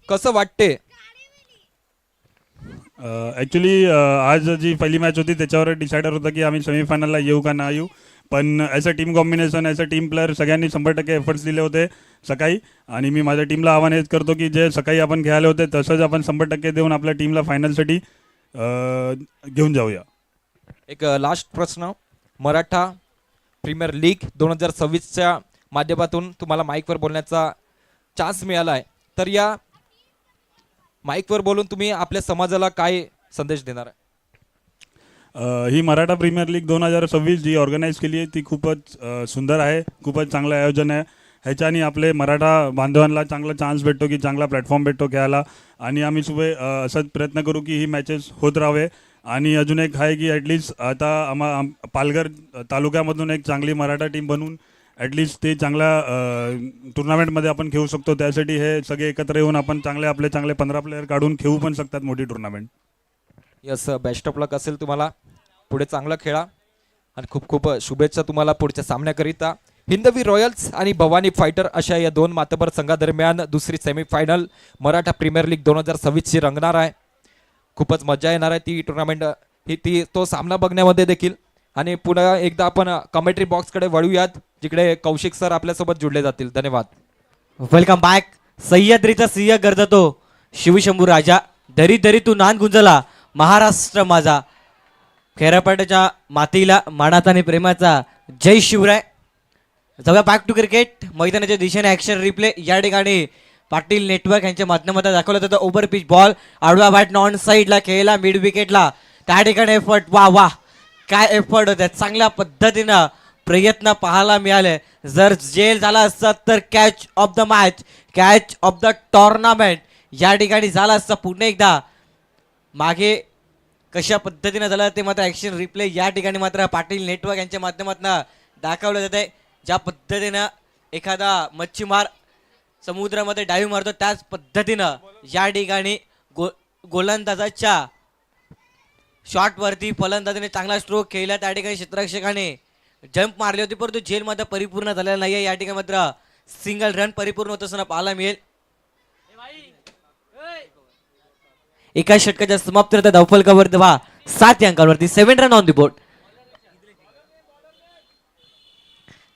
कसं वाटते? ॲक्च्युली आज जी पहिली मॅच होती त्याच्यावर डिसाइडर होतं की आम्ही सेमीफायनलला येऊ का नाही येऊ. पण as a team combination as a team player सगळ्यांनी 100% एफर्ट्स दिले होते सकाळी आणि मी माझ्या टीमला आव्हान हेच करतो की जे सकाळी आपण खेळाले होते तसंच आपण 100% देऊन आपल्या टीमला फायनलसाठी घेऊन जाऊया. एक लास्ट प्रश्न, मराठा प्रीमियर लीग 2026च्या माध्यमातून तुम्हाला माईकवर बोलण्याचा चान्स मिळाला आहे. तर या माईकवर बोलून तुम्ही आपल्या समाजाला काय संदेश देणार आहे? ही मराठा प्रीमियर लीग 2026 जी ऑर्गनाईज केली आहे ती खूपच सुंदर आहे, खूपच चांगलं आयोजन आहे. ह्याच्याने आपले मराठा बांधवांना चांगला चान्स भेटतो की चांगला प्लॅटफॉर्म भेटतो खेळायला आणि आम्ही असाच प्रयत्न करू की ही मॅचेस होत राहावे. आणि अजून एक आहे की ॲटलिस्ट आता पालघर तालुक्यामधून एक चांगली मराठा टीम बनवून ॲटलिस्ट ते चांगल्या टुर्नामेंटमध्ये आपण खेळू शकतो. त्यासाठी हे सगळे एकत्र येऊन आपण आपले चांगले 15 प्लेयर काढून खेळू पण शकतात मोठी टुर्नामेंट. यस, बेस्ट ऑफ लक असेल तुम्हाला. पुढे चांगलं खेळा आणि खूप खूप शुभेच्छा तुम्हाला पुढच्या सामन्याकरिता. हिंदवी रॉयल्स आणि भवानी फायटर अशा या 2 मातबर संघादरम्यान दुसरी सेमीफायनल मराठा प्रीमियर लीग 2026ची रंगणार आहे. खूपच मजा येणार आहे ती टुर्नामेंट तो सामना बघण्यामध्ये देखील. आणि पुन्हा एकदा आपण कमेंट्री बॉक्सकडे वळूयात जिकडे कौशिक सर आपल्यासोबत जुडले जातील. धन्यवाद. Welcome back. सह्याद्रीचा सिंह गर्जतो शिवशंभू राजा, दरी दरी तू नांद गुंजला महाराष्ट्र माझा. खेरापाट्याच्या मातीला मानाचा आणि प्रेमाचा जय शिवराय. जाऊया बॅक टू क्रिकेट. मैदानाच्या दिशेने ॲक्शन रिप्ले या ठिकाणी पाटील नेटवर्क यांच्या माध्यमातून दाखवलं जातं. ओव्हर पिच बॉल आडवा बॅट नॉन साईडला खेळला मिड विकेटला. त्या ठिकाणी एफर्ट, वा वा काय एफर्ट होत्या. चांगल्या पद्धतीनं प्रयत्न पाहायला मिळाले. जर जेल झाला असता तर catch of the match, catch of the tournament या ठिकाणी झाला असता. पुन्हा एकदा मागे कशा पद्धतीनं झालं ते मात्र ॲक्शन रिप्ले या ठिकाणी मात्र पाटील नेटवर्क यांच्या माध्यमातून दाखवलं जात आहे. ज्या पद्धतीनं एखादा मच्छीमार समुद्रामध्ये डाईव्ह मारतो त्याच पद्धतीनं या ठिकाणी गोलंदाजाच्या शॉटवरती फलंदाजाने चांगला स्ट्रोक खेळला. त्या ठिकाणी क्षेत्ररक्षकाने जंप मारली होती परंतु जेलमध्ये परिपूर्ण झालेला नाही आहे. या ठिकाणी मात्र सिंगल रन परिपूर्ण होत असताना पाहायला मिळेल. एका षटकाच्या समाप्तीनंतर धावफलकावर 7 अंकावरती 7 रन ऑन द बोर्ड.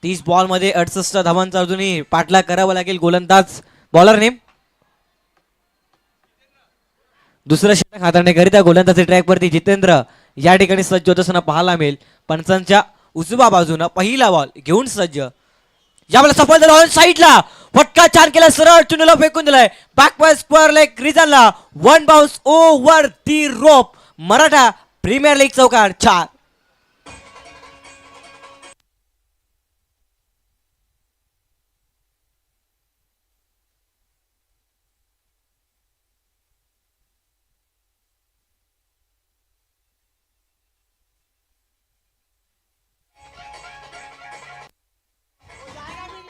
30 बॉलमध्ये 68 धावांचा अजूनही पाठलाग करावा लागेल गोलंदाज बॉलर नेम. दुसरं षटक हाताळण्याकरिता गोलंदाजी ट्रॅकवरती जितेंद्र या ठिकाणी सज्ज होत असताना पाहायला मिळेल. पंचांच्या उजव्या बाजूनं पहिला बॉल घेऊन सज्ज. यावेळेला सफल झाला ऑन साईडला फटका छान केला, सरळ चुनीला फेकून दिलाय. बॅकवर्ड स्क्वेअर लेग रिजनला 1 bounce over the rope. Maratha premier League चौकार 4.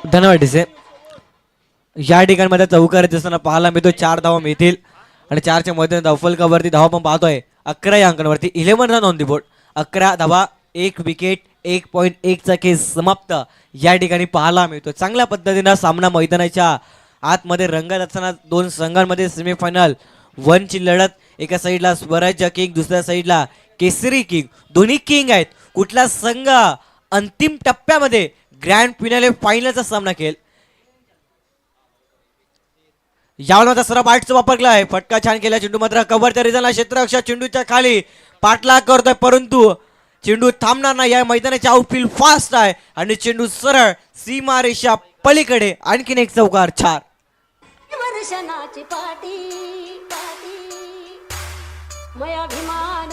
धन्यवाद डिसे. या ठिकाणी मध्ये चौकार दिसताना पाहायला मिळतो 4 धावा मिळतील आणि 4च्या मध्ये धावफलकावरती धावा पण पाहतोय 11 या अंकांवरती 11 रन ऑन दी बोर्ड. 11 धावा 1 विकेट 1.1चा केस समाप्त या ठिकाणी पाहायला मिळतो. चांगल्या पद्धतीनं सामना मैदानाच्या आतमध्ये रंगत असताना दोन संघांमध्ये सेमीफायनल 1 ची लढत. एका साईडला स्वराज्य किंग, दुसऱ्या साईडला केसरी किंग. दोन्ही किंग आहेत. कुठला संघ अंतिम टप्प्यामध्ये ग्रँड फिनाले फायनलचा सामना खेळ. यावेळेला सरळ बॅटचा वापर केला आहे. फटका छान केला. चेंडू मात्र कव्हरच्या रिझनला क्षेत्ररक्षक चेंडूच्या खाली पाठलाग करतोय, परंतु चेंडू थांबणार नाही. या मैदानाचे आउटफील्ड फास्ट आहे आणि चेंडू सरळ सीमारेषा पलीकडे. आणखीन एक चौकार 4. वर्षणाची पाटी पाटी मयाभिमान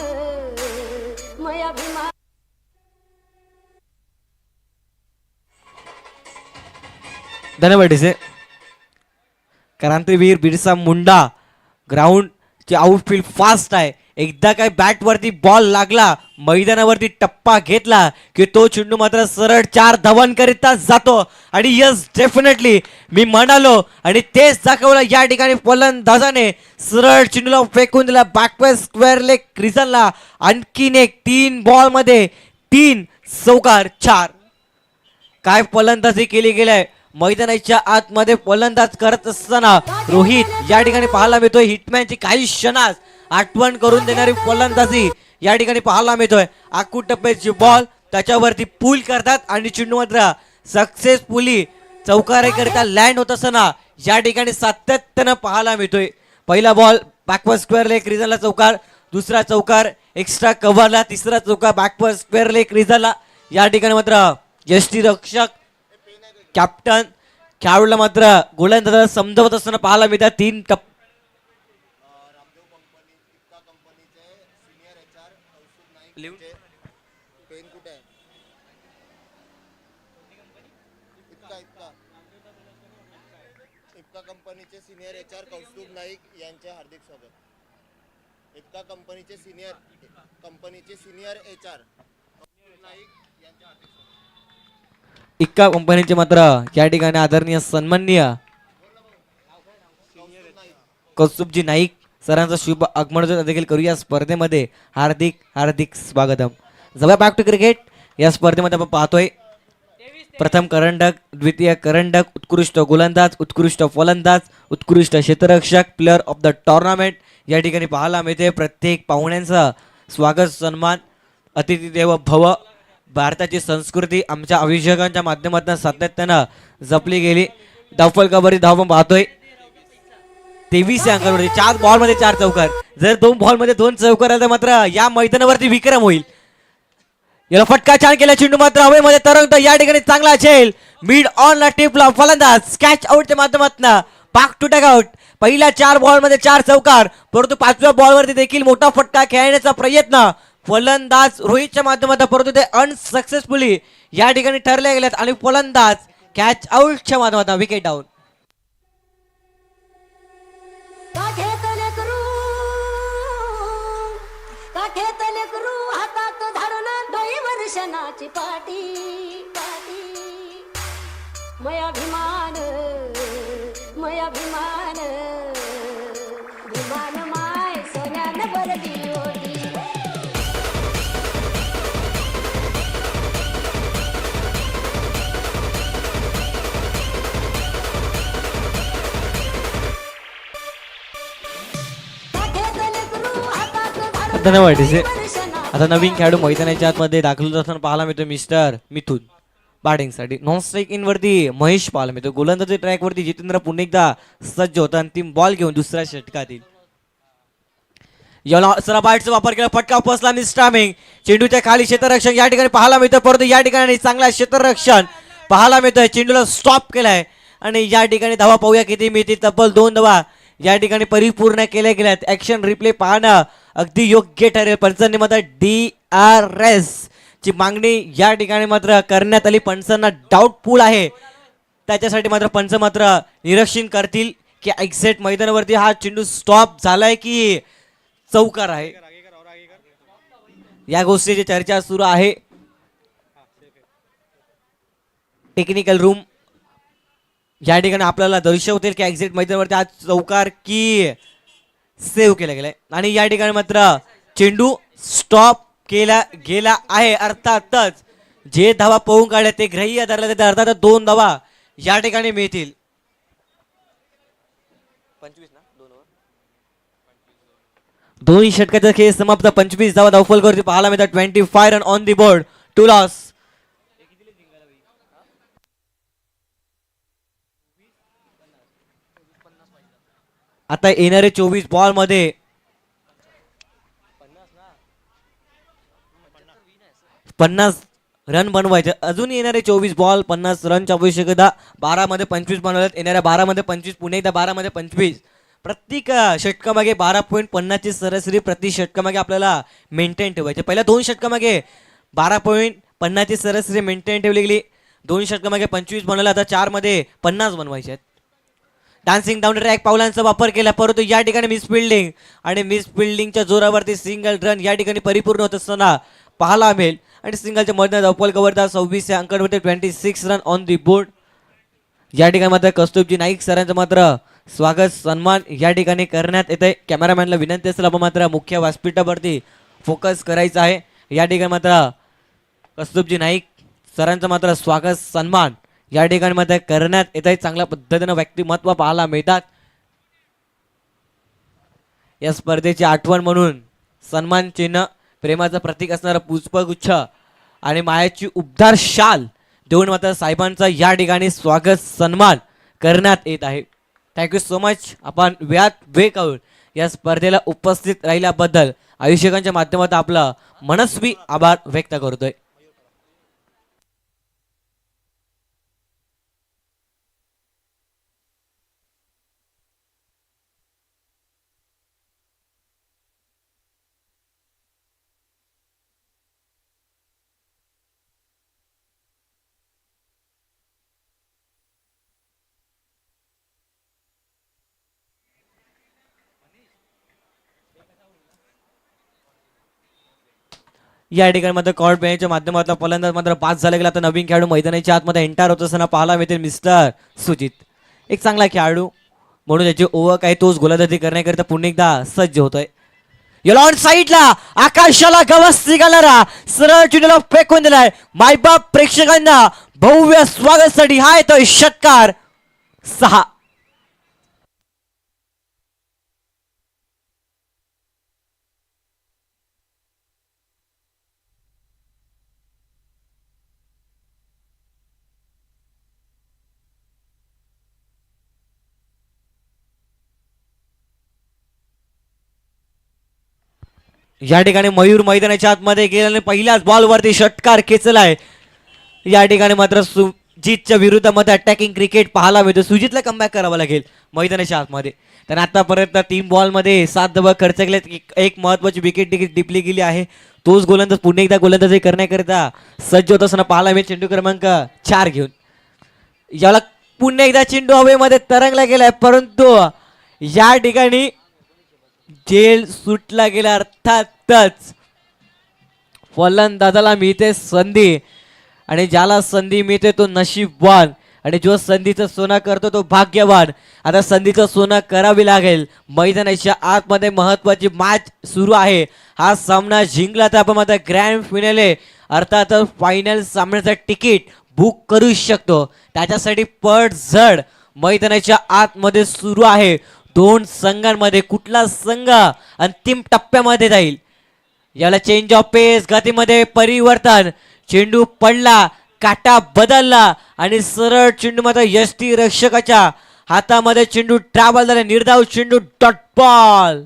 मयाभिमान. धन्यवाद डिसे. क्रांतीवीर बिरसा मुंडा ग्राउंडचे आउटफील्ड फास्ट आहे. एकदा काय बॅटवरती बॉल लागला, मैदानावरती टप्पा घेतला की तो चेंडू मात्र सरळ 4 धावांकरिता जातो. आणि यस डेफिनेटली मी म्हणालो आणि तेच दाखवलं या ठिकाणी फलंदाजाने. सरळ चेंडूला फेकून दिला बॅकवर्ड स्क्वेअर लेग रिझनला. आणखीन एक 3 बॉलमध्ये 3 चौकार 4. काय फलंदाजी केली गेलाय मैदानाच्या आतमध्ये. फलंदाज करत असताना रोहित या ठिकाणी पाहायला मिळतोय. हिटमॅनची काही क्षणात आठवण करून देणारी फलंदाजी या ठिकाणी पाहायला मिळतोय. आखू टप्प्याची बॉल त्याच्यावरती पूल करतात आणि चेंडू मात्र सक्सेसफुली चौकारेकरिता लँड होत असताना या ठिकाणी सातत्यानं पाहायला मिळतोय. पहिला बॉल बॅकवर्ड स्क्वेअर लेग रिझनला चौकार, दुसरा चौकार एक्स्ट्रा कव्हरला, तिसरा चौकार बॅकवर्ड स्क्वेअर लेग रिझनला. या ठिकाणी मात्र यष्टीरक्षक कॅप्टन खेळाडूला मात्र गोलंदाजाला समजवत असताना पाहायला मिळतात. 3 टप्पे इप्का कंपनीचे सिनियर एचआर कौस्तुभ नाईक यांचे हार्दिक स्वागत. इप्का कंपनीचे सिनियर एचआर नाईक यांचे हार्दिक स्वागत. इक्का कंपनीचे मात्र या ठिकाणी आदरणीय सन्माननीय कौस्तुभजी नाईक सरांचा शुभ आगमन देखील करू या स्पर्धेमध्ये. हार्दिक हार्दिक स्वागतम. जवळ बॅक टू क्रिकेट. या स्पर्धेमध्ये आपण पाहतोय प्रथम करंडक, द्वितीय करंडक, उत्कृष्ट गोलंदाज, उत्कृष्ट फलंदाज, उत्कृष्ट क्षेत्ररक्षक, प्लेअर ऑफ द टुर्नामेंट या ठिकाणी पाहायला मिळते. प्रत्येक पाहुण्यांचा स्वागत सन्मान, अतिथी देव भव. भारताची संस्कृती आमच्या अभिषेकांच्या माध्यमातून सातत्यानं जपली गेली. धावफलकावरती धाव पाहतोय 23 अंकावरती 4 बॉलमध्ये 4 चौकार. जर 2 बॉलमध्ये 2 चौकार आले तर मात्र या मैदानावरती विक्रम होईल. याला फटका छान केला. चेंडू मात्र हवेमध्ये तरंगतो. या ठिकाणी चांगला झेल मिड ऑन टिपला फलंदाज कॅच आउटच्या माध्यमातून बॅक टू टॅग आउट. पहिल्या 4 बॉलमध्ये 4 चौकार, परंतु 5व्या बॉलवरती देखील मोठा फटका खेळण्याचा प्रयत्न फलंदाज रोहितच्या माध्यमातून, परंतु ते अनसक्सेसफुली या ठिकाणी ठरले गेलेत आणि फलंदाज कॅच आउटच्या माध्यमातून विकेट डाऊन. काठेतले करू हातात धरून 2 वर्षणाची पाटी पाटी मयाभिमान मयाभिमान भिमान माय सोन्यानं भरली होती. धन्यवाद डिसे. आता नवीन खेळाडू मैदानाच्या आतमध्ये दाखल होत असताना पाहायला मिळतो मिस्टर मिथुन बॅटिंगसाठी. नॉन स्ट्राईक इन वरती महेश पाहायला मिळतो. गोलंदाजी ट्रॅक वरती जितेंद्र पुन्हा एकदा सज्ज होता. अंतिम बॉल घेऊन दुसऱ्या षटकातील याला सरा बॅटचा वापर केला. फटका पोचला मिस्टामिंग. चेंडूच्या खाली क्षेत्ररक्षण या ठिकाणी पाहायला मिळतं, परंतु या ठिकाणी चांगला क्षेत्ररक्षण पाहायला मिळतोय. चेंडूला स्टॉप केलाय आणि या ठिकाणी धावा पाहूया किती मिळतील. तब्बल 2 धावा या ठिकाणी परिपूर्ण केल्या गेल्यात. ऍक्शन रिप्ले पाहणं अगदी योग्य ठरेल. पंचांनी मात्र DRS ची मागणी या ठिकाणी मात्र करण्यात आली. पंचांना डाऊटफुल आहे, त्याच्यासाठी मात्र पंच मात्र निरीक्षण करतील की एक्झॅक्ट मैदानावरती हा चेंडू स्टॉप झालाय की चौकार आहे. या गोष्टीची चर्चा सुरू आहे. टेक्निकल रूम या ठिकाणी आपल्याला दर्शवतील की एक्झिट मैदानावरती आज चौकार की सेव्ह केला गेलाय आणि या ठिकाणी मात्र चेंडू स्टॉप केला गेला आहे. अर्थातच जे धावा पळून काढले ते ग्राह्य धरले जाते. अर्थातच 2 धावा या ठिकाणी मिळतील. 25 ना 2 षटकाचा खेळ समाप्त. 25 धावा धावफलकावरती पाहायला मिळतात. 25 run on the board, 2 loss. आता येणारे 24 बॉल मध्ये 50 रन बनवायचे. अजून येणारे 24 बॉल 50 रनची आवश्यकता. 12 मध्ये 25 बनवल्यात. येणाऱ्या 12 मध्ये 25, पुणे एकदा 12 मध्ये 25. प्रत्येक षटकामागे 12.50 ची सरासरी प्रति षटकामागे आपल्याला मेंटेन ठेवायचे. पहिल्या 2 षटकामागे 12.50 ची सरासरी मेंटेन ठेवली गेली. 2 षटकामागे 25 बनवला. आता 4 मध्ये 50 बनवायचे आहेत. डान्सिंग डाऊन ट्रॅक पावलांचा वापर केला, परंतु या ठिकाणी मिस फिल्डिंग आणि मिस फिल्डिंगच्या जोरावरती सिंगल रन या ठिकाणी परिपूर्ण होत असताना पाहायला मिळेल. आणि सिंगलच्या मधनं धावफल कव्हरदार 26 या अंकांवरती 26 रन ऑन दी बोर्ड. या ठिकाणी मात्र कस्तुरजी नाईक सरांचं मात्र स्वागत सन्मान या ठिकाणी करण्यात येते. कॅमेरामॅनला विनंती असेल आपण मात्र मुख्य व्यासपीठावरती फोकस करायचा आहे. या ठिकाणी मात्र कस्तुरजी नाईक सरांचं मात्र स्वागत सन्मान या ठिकाणी मध्ये करण्यात येत आहे. चांगल्या पद्धतीनं व्यक्तिमत्व पाहायला मिळतात. या स्पर्धेची आठवण म्हणून सन्मान चिन्ह, प्रेमाचं प्रतीक असणारा पुष्पगुच्छ आणि मायाची उबदार शाल देऊन मात्र साहेबांचा या ठिकाणी स्वागत सन्मान करण्यात येत आहे. Thank you so much. आपण वेळ काढून या स्पर्धेला उपस्थित राहिल्याबद्दल आयोजकांच्या माध्यमातून आपला मनस्वी आभार व्यक्त करतोय. या ठिकाणी मात्र कॉर्ड बेंचच्या माध्यमातून फलंदाज मात्र पास झाला गेला. आता नवीन खेळाडू मैदानाच्या आतमध्ये एंटर होत असताना पाहायला मिळतील मिस्टर सुजित. एक चांगला खेळाडू म्हणून त्याची ओळख आहे. तोच गोलंदाजी करण्याकरिता पुन्हा एकदा सज्ज होतोय. ऑन साईडला आकाशाला गवसणी घालणारा सरळ चेंडूला फेकून दिलाय. मायबाप प्रेक्षकांना भव्य स्वागतासाठी हा येतोय षटकार 6. या ठिकाणी मयूर मैदानाच्या आतमध्ये गेल्याने पहिल्याच बॉलवरती षटकार खेचलाय. या ठिकाणी मात्र सुजितच्या विरुद्धामध्ये अटॅकिंग क्रिकेट पाहायला मिळतो. सुजितला कमबॅक करावं लागेल मैदानाच्या आतमध्ये. त्याने आतापर्यंत 3 बॉलमध्ये 7 धावा खर्च केल्यात. एक महत्वाची विकेट टिपली गेली आहे. तोच गोलंदाज पुन्हा एकदा गोलंदाजी करण्याकरिता सज्ज होत असताना पाहायला मिळेल. चेंडू क्रमांक 4 घेऊन याला पुन्हा एकदा चेंडू हवेमध्ये तरंगला गेलाय, परंतु या ठिकाणी जेल सुटला गेला. अर्थातच फलंदाजाला मिळते संधी आणि ज्याला संधी मिळते तो नशीबवान आणि जो संधीचं सोनं करतो तो भाग्यवान. आता संधीचं सोनं करावी लागेल. मैदानाच्या आतमध्ये महत्वाची मॅच सुरू आहे. हा सामना जिंकला तर आपण आता ग्रँड फिनाले अर्थातच फायनल सामन्याचं तिकीट बुक करू शकतो. त्याच्यासाठी पडझड मैदानाच्या आतमध्ये सुरू आहे. 2 संघांमध्ये कुठला संघ अंतिम टप्प्यामध्ये जाईल याला चेंज ऑफ पेस, गतीमध्ये परिवर्तन. चेंडू पडला, काटा बदलला आणि सरळ चेंडू मात्र यष्टी रक्षकाच्या हातामध्ये चेंडू ट्रॅव्हल झाला. निर्धाव चेंडू डॉट बॉल.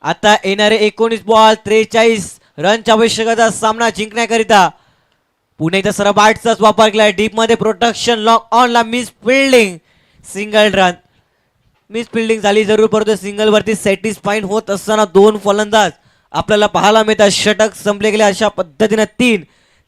आता येणारे 19 बॉल 43 रनच्या आवश्यकता सामना जिंकण्याकरिता पुणे इथं सरबाटचाच वापर केला. डीप मध्ये प्रोटेक्शन लॉक ऑनला miss fielding, single run. Miss fielding झाली जरूर, परंतु सिंगल वरती सॅटिस्फाईड होत असताना 2 फलंदाज आपल्याला पाहायला मिळतात. षटक संपले गेले अशा पद्धतीने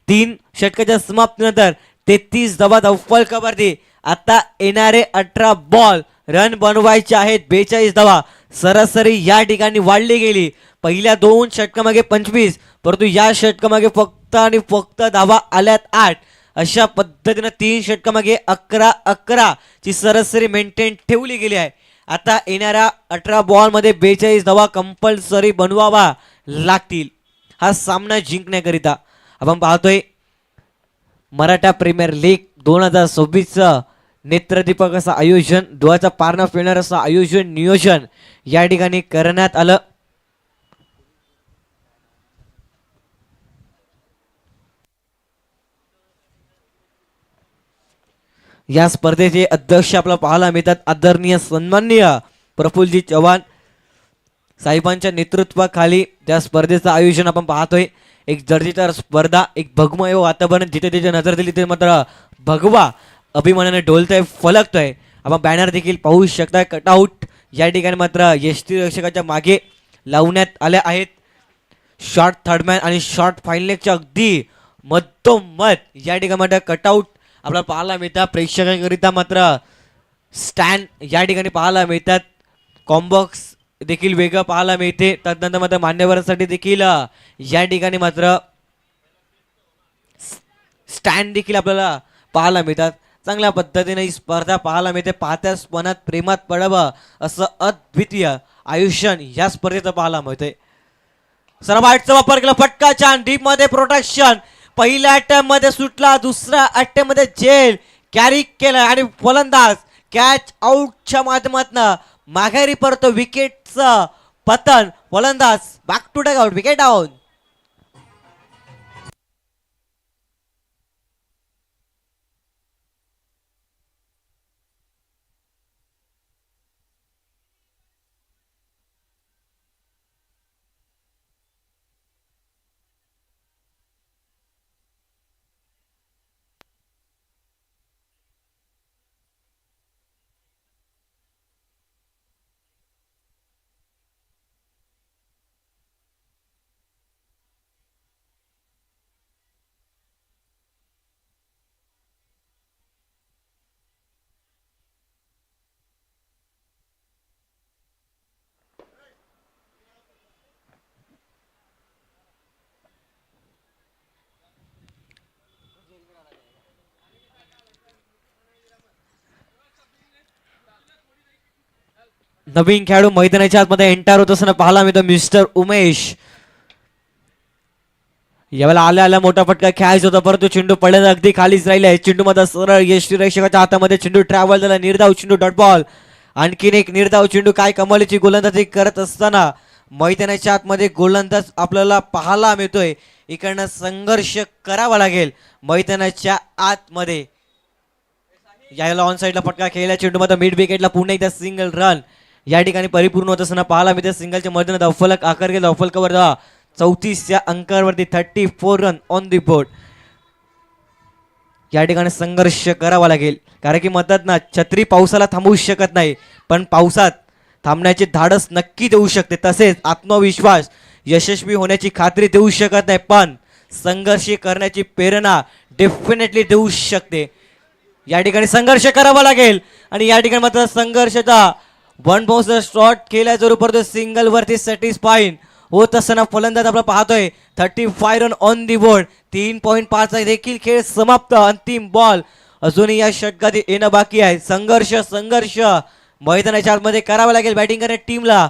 3 षटकाच्या समाप्तीनंतर 33 धावा धावफलकावरती. आता येणारे 18 बॉल रन बनवायचे आहेत. 42 धावा सरासरी या ठिकाणी वाढली गेली. पहिल्या 2 षटकामागे 25, परंतु या षटकामागे फक्त आणि फक्त धावा आल्यात 8. अशा पद्धतीनं 3 षटकामागे 11-11 ची सरासरी मेंटेन ठेवली गेली आहे. आता येणाऱ्या 18 बॉलमध्ये 42 धावा कंपल्सरी बनवावा लागतील हा सामना जिंकण्याकरिता. आपण पाहतोय मराठा प्रीमियर लीग 2026चं नेत्रदीपक असं आयोजन, डोळ्याचा पारणा फिरणार असं आयोजन नियोजन या ठिकाणी करण्यात आलं. या स्पर्धेचे अध्यक्ष आपल्याला पाहायला मिळतात आदरणीय सन्माननीय प्रफुल्लजी चव्हाण साहेबांच्या नेतृत्वाखाली त्या स्पर्धेचं आयोजन आपण पाहतोय. एक दर्जेदार स्पर्धा, एक भगमय वातावरण, जिथे तिथे नजर दिली ते मात्र भगवा अभिमानाने डोलतोय, फलकतोय. आपण बॅनर देखील पाहू शकता. कटआउट या ठिकाणी मात्र यष्टी रक्षकाच्या मागे लावण्यात आल्या आहेत. शॉर्ट थर्डमॅन आणि शॉर्ट फायनलच्या अगदी मधोमध या ठिकाणी मात्र कटआउट आपल्याला पाहायला मिळतात. प्रेक्षकांकरिता मात्र स्टँड या ठिकाणी पाहायला मिळतात. कॉम्बॉक्स देखील वेगळं पाहायला मिळते. तदनंतर मात्र मान्यवरांसाठी देखील या ठिकाणी मात्र स्टँड देखील आपल्याला पाहायला मिळतात. चांगल्या पद्धतीने ही स्पर्धा पाहायला मिळते. पाहत्यास मनात प्रेमात पडावं असं अद्वितीय आयुष्य या स्पर्धेचं पाहायला मिळते. सरबाईटचा वापर केला, फटका छान डीप मध्ये प्रोटेक्शन. पहिल्या अटेम्प्ट मध्ये सुटला, दुसऱ्या अटेम्प्ट मध्ये जेल कॅरी केला आणि फलंदाज कॅच आउटच्या माध्यमातून माघारी परतो. विकेटचं पतन, फलंदाज back to take out, wicket down. नवीन खेळाडू मैदानाच्या आतमध्ये एंटर होत असताना पाहायला मिळतो मिस्टर उमेश. यावेळेला आल्या आल्या मोठा फटका खेळायचा होता, परंतु चेंडू पडल्याचा अगदी खालीच राहिलाय. चेंडू मध्ये सरळ यष्टी रक्षकाच्या हातामध्ये चेंडू ट्रॅव्हल झाला. निर्धाव चेंडू, डॉट बॉल. आणखीन एक निर्धाव चेंडू. काय कमालीची गोलंदाजी करत असताना मैदानाच्या आतमध्ये गोलंदाज आपल्याला पाहायला मिळतोय. इकडनं संघर्ष करावा लागेल मैदानाच्या आतमध्ये. याला ऑन साईडला फटका खेळला. चेंडू मध्ये मिड विकेटला पुन्हा एकदा सिंगल रन या ठिकाणी परिपूर्ण होत असताना पाहायला मिळते. सिंगलच्या मधून धावफलक आकार गेला. धावफलकावर 34 या अंकावरती 34 रन ऑन दी बोर्ड. या ठिकाणी संघर्ष करावा लागेल, कारण की म्हणतात ना, छत्री पावसाला थांबवू शकत नाही, पण पावसात थांबण्याचे धाडस नक्की देऊ शकते. तसेच आत्मविश्वास यशस्वी होण्याची खात्री देऊ शकत नाही, पण संघर्ष करण्याची प्रेरणा डेफिनेटली देऊ शकते. या ठिकाणी संघर्ष करावा लागेल आणि या ठिकाणी मात्र संघर्षाचा वन बाउन्सर शॉट केला जरूर, परंतु सिंगल वरती सॅटिस्फाईन होत असताना फलंदाज आपला पाहतोय. 35 रन ऑन दी बोर्ड. 3.5 देखील खेळ समाप्त. अंतिम बॉल अजूनही या षटकात येणं बाकी आहे. संघर्ष संघर्ष मैदानाच्या आतमध्ये करावा लागेल बॅटिंग करणाऱ्या टीमला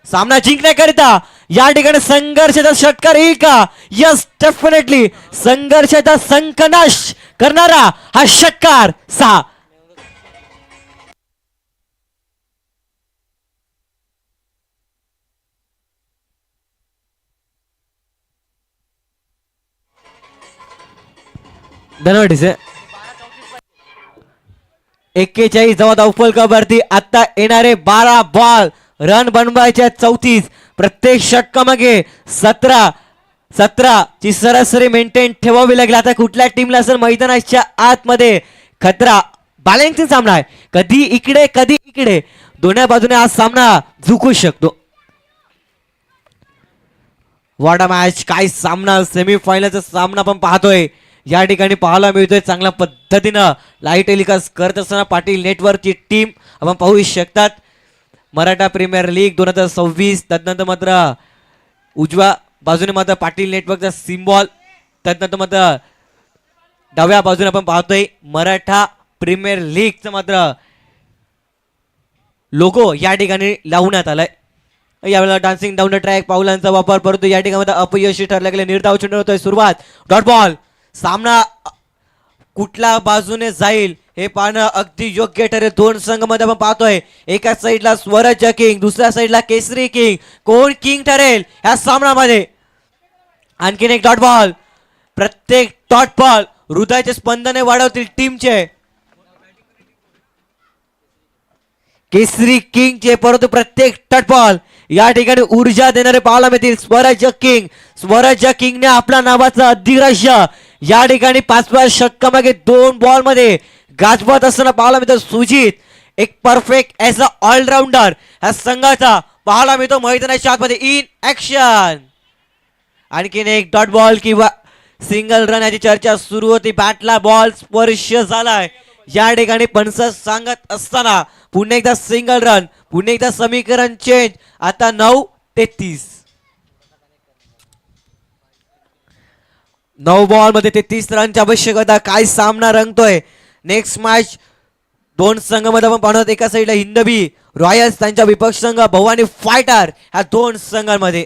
सामना जिंकण्याकरिता. या ठिकाणी संघर्षाचा षटकार येईल का? यस, डेफिनेटली संघर्षाचा संकनाश करणारा हा षटकार 6. धन्यवाद. 41 धावा धावफलकावरती. आता येणारे 12 बॉल रन बनवायचे 34. प्रत्येक षटकामागे 17 ची सरासरी मेंटेन ठेवावी लागेल. आता कुठल्या टीमला असेल मैदानाच्या आतमध्ये खतरा. बॅलन्सिंग सामना आहे, कधी इकडे कधी इकडे, दोन्ही बाजूने हा सामना झुकू शकतो. वॉट अ मॅच, काय सामना. सेमीफायनलचा सामना पण पाहतोय या ठिकाणी पाहायला मिळतोय. चांगल्या पद्धतीनं लाईव्ह टेलिकास्ट करत असताना पाटील नेटवर्कची टीम आपण पाहू शकतात. Maratha premier league 2026. तदनंतर मात्र उजव्या बाजूने मात्र पाटील नेटवर्कचा सिम्बॉल. तदनंतर मात्र डाव्या बाजूने आपण पाहतोय मराठा प्रीमियर लीगचं मात्र लोगो या ठिकाणी लावण्यात आलाय. यावेळेला डान्सिंग डाऊन द ट्रॅक पावलांचा वापर परंतु या ठिकाणी अपयशी ठरला गेले. निर्धाव चेंडू होतोय सुरुवात. Dot ball. सामना कुठल्या बाजूने जाईल हे पाहणं अगदी योग्य ठरेल. दोन संघामध्ये आपण पाहतोय एका साईडला स्वराज्य किंग, दुसऱ्या साईडला केसरी किंग. कोण किंग ठरेल या सामन्यामध्ये? आणखीन एक डॉट बॉल. प्रत्येक डॉट बॉल हृदयाचे स्पंदने वाढवतील टीमचे. केसरी किंगचे परंतु प्रत्येक डॉट बॉल या ठिकाणी ऊर्जा देणारे पाहायला मिळतील. स्वराज्य किंग, स्वराज्य किंगने आपल्या नावाचं अधिराज्य या ठिकाणी 5व्या षटकामागे 2 बॉल मध्ये गाजवत असताना पाहायला मिळतं. सुजित एक परफेक्ट ॲज अ ऑलराऊंडर ह्या संघाचा पाहायला मिळतो मैदानाच्या आतमध्ये इन ऍक्शन. आणखीन एक डॉट बॉल किंवा सिंगल रन याची चर्चा सुरू होती. बॅटला बॉल स्पर्श झालाय या ठिकाणी पंच सांगत असताना पुन्हा एकदा सिंगल रन, पुन्हा एकदा समीकरण चेंज. आता 9-33. 9 बॉल मध्ये 33 रनची आवश्यकता. काय सामना रंगतोय. नेक्स्ट मॅच दोन संघामध्ये आपण पाहणार. एका साईडला हिंदवी रॉयल्स त्यांच्या विपक्ष संघ भवानी फायटर ह्या दोन संघांमध्ये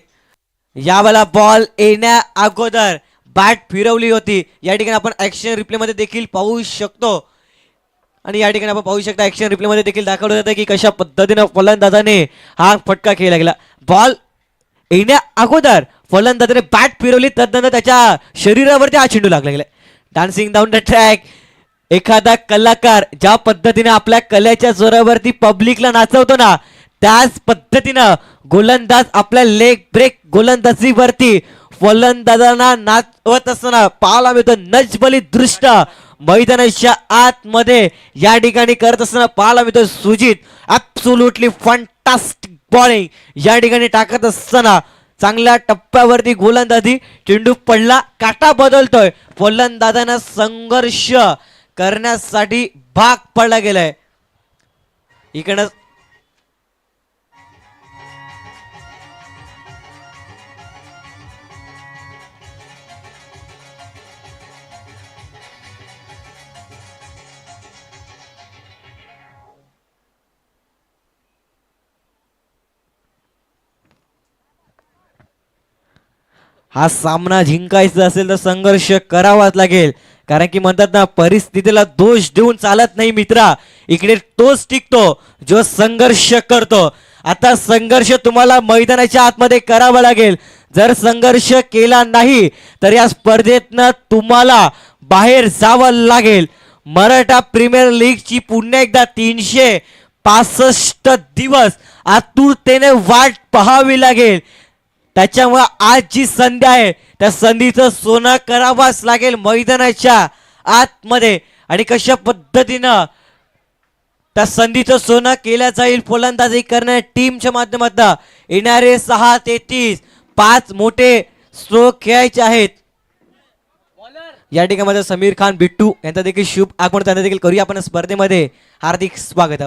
यावेळेला बॉल येण्या अगोदर बॅट फिरवली होती. या ठिकाणी आपण ऍक्शन रिप्ले मध्ये देखील पाहू शकतो आणि या ठिकाणी आपण पाहू शकता ऍक्शन रिप्ले मध्ये देखील दाखवलं जातं की कशा पद्धतीने फलंदाजाने हा फटका खेळला गेला. बॉल येण्या अगोदर फलंदाजाने बॅट फिरवली, तदनंतर त्याच्या शरीरावरती हा चेंडू लागला गेला. Dancing down the track. एखादा कलाकार ज्या पद्धतीने आपल्या कलेच्या जोरावरती पब्लिकला नाचवतो ना, त्याच पद्धतीनं गोलंदाज आपल्या लेग ब्रेक गोलंदाजीवरती फलंदाजांना नाचवत असताना पाहायला मिळतो. नजबली दृष्ट मैदानाच्या आतमध्ये या ठिकाणी करत असताना पाहायला मिळतो. सुजित ऍब्सोल्युटली फंटास्टिक बॉलिंग या ठिकाणी टाकत असताना चांगल्या टप्प्यावरती गोलंदाजी. चेंडू पडला, काटा बदलतोय. फलंदाजांना संघर्ष करण्यासाठी भाग पडला गेलाय. इकडं हा सामना जिंकायचा असेल तर संघर्ष करावाच लागेल. कारण की म्हणतात ना, परिस्थितीला दोष देऊन चालत नाही मित्रा. इकडे तोच टिकतो जो संघर्ष करतो. आता संघर्ष तुम्हाला मैदानाच्या आतमध्ये करावा लागेल. जर संघर्ष केला नाही तर या स्पर्धेतनं तुम्हाला बाहेर जावं लागेल. मराठा प्रीमियर लीगची पुन्हा एकदा 365 दिवस आतुरतेने वाट पाहावी लागेल. त्याच्यामुळे आज जी संधी आहे त्या संधीचं सोनं करावाच लागेल मैदानाच्या आतमध्ये. आणि कशा पद्धतीनं त्या संधीचं सोनं केलं जाईल फलंदाजी करणाऱ्या टीमच्या माध्यमातून. येणारे 6 ते 30 5 मोठे स्ट्रोक खेळायचे आहेत. या ठिकाणी समीर खान बिट्टू यांचा देखील शुभ आगमन त्यांना देखील करूया आपण स्पर्धेमध्ये. हार्दिक स्वागत.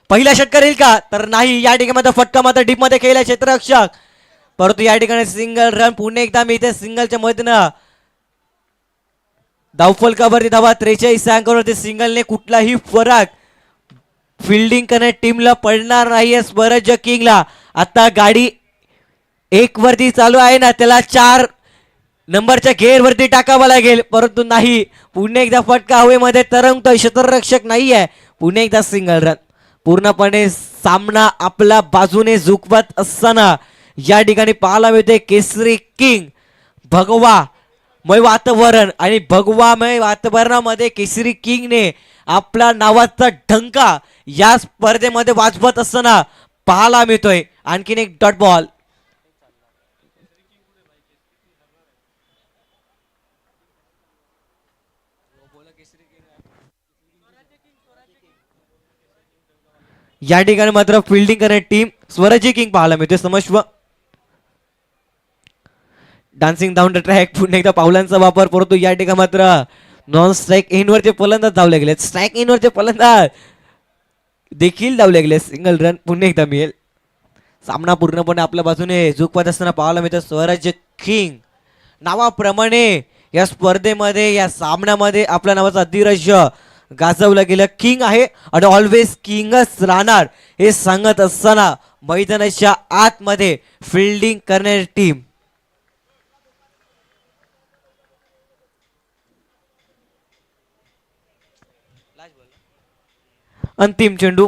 पहिला षटकार येईल का तर नाही. या ठिकाणी फटका मात्र डीप मध्ये खेळला क्षेत्ररक्षक, परंतु या ठिकाणी सिंगल रन. पुन्हा एकदा मी इथे सिंगलच्या मदतीनं धावफलकावरती धावा 43 अंकावरती सिंगलने कुठलाही फरक फिल्डिंग करणाऱ्या टीमला पडणार नाहीये. स्वराज्य किंगला आता गाडी 1 वरती चालू आहे ना, त्याला 4 नंबरच्या गेअर वरती टाकावा लागेल, परंतु नाही. पुन्हा एकदा फटका हवेमध्ये तरंगतोय. क्षेत्ररक्षक नाहीये. पुन्हा एकदा सिंगल रन. पूर्णपणे सामना आपल्या बाजूने झुकवत असताना या ठिकाणी पाहायला मिळते केसरी किंग भगवामय वातावरण. आणि भगवामय वातावरणामध्ये केसरी किंगने आपल्या नावाचा ढंका या स्पर्धेमध्ये वाजवत असताना पाहायला मिळतोय. आणखीन एक डॉट बॉल. या ठिकाणी मात्र फिल्डिंग करणारी टीम स्वराज्य किंग पाहायला मिळते समश्व. Dancing down the track. पुन्हा एकदा पावलांचा वापर, परंतु या ठिकाणी मात्र नॉन स्ट्राईक इनवरचे फलंदाज धावले गेले. स्ट्राईक इनवरचे फलंदाज देखील धावले गेले. सिंगल रन पुन्हा एकदा मिळेल. सामना पूर्णपणे आपल्या बाजूने झुकवत असताना पाहायला मिळतं स्वराज्य किंग. नावाप्रमाणे या स्पर्धेमध्ये या सामन्यामध्ये आपल्या नावाचं अधिराज्य गाजवलं गेलं. किंग आहे आणि ऑलवेज किंगच राहणार हे सांगत असताना मैदानाच्या आतमध्ये फिल्डिंग करणारी टीम अंतिम चेंडू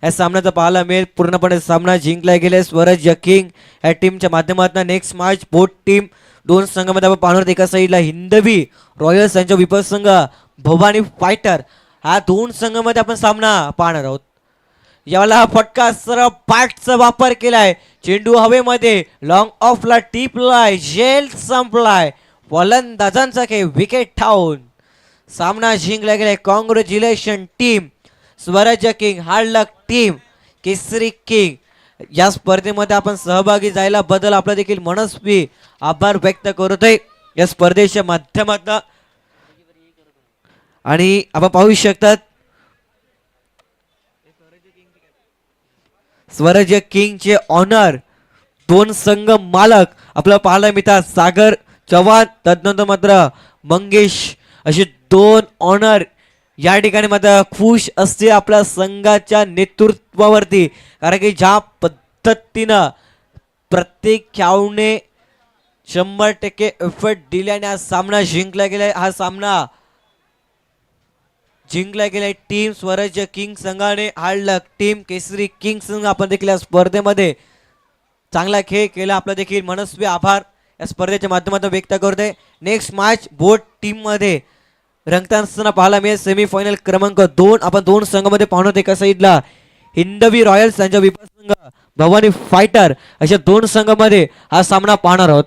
या सामन्याचा पाहायला मिळेल. पूर्णपणे सामना जिंकला गेला स्वराज्य किंग या टीमच्या माध्यमातून. नेक्स्ट मॅच बोट टीम दोन संघामध्ये आपण पाहणार आहोत. एका साईडला हिंदवी रॉयल्स यांच्या विपक्ष संघ भवानी फायटर, हा दोन संघामध्ये आपण सामना पाहणार आहोत. यावेळेला हा फटका सरळ बॅटचा वापर केलाय. चेंडू हवेमध्ये लॉंग ऑफला टिपलाय, जेल संपलाय. फलंदाजांचा काही विकेट ठाऊन सामना जिंकला गेलाय. कॉंग्रॅच्युलेशन टीम स्वराज्य किंग, हार्ड लक टीम केसरी किंग. या स्पर्धेमध्ये आपण सहभागी जायला बद्दल आपला देखील मनस्वी आभार व्यक्त करतोय या स्पर्धेच्या माध्यमातून. आणि आपण पाहू शकतात स्वराज्य किंगचे ऑनर दोन संघ मालक आपल्याला पाहायला मिळतात. सागर चव्हाण तदनंतर मात्र मंगेश असे दोन ऑनर या ठिकाणी मात्र खुश असते आपल्या संघाच्या नेतृत्वावरती. कारण की ज्या पद्धतीनं प्रत्येक खेळाडूने 100% एफर्ट दिल्याने हा सामना जिंकला गेलाय. हा सामना जिंकला गेलाय टीम स्वराज्य किंग संघाने. हार्ड लक टीम केसरी किंग संघ आपण देखील या स्पर्धेमध्ये चांगला खेळ केला. आपला देखील मनस्वी आभार या स्पर्धेच्या माध्यमातून व्यक्त करतोय. नेक्स्ट मॅच बोट टीम मध्ये रंगताना असताना पाहायला मिळेल. सेमीफायनल क्रमांक 2 आपण दोन संघामध्ये पाहणार. एका साईडला हिंदवी रॉयल्स यांच्या विपक्ष संघ भवानी फायटर अशा दोन संघामध्ये हा सामना पाहणार आहोत.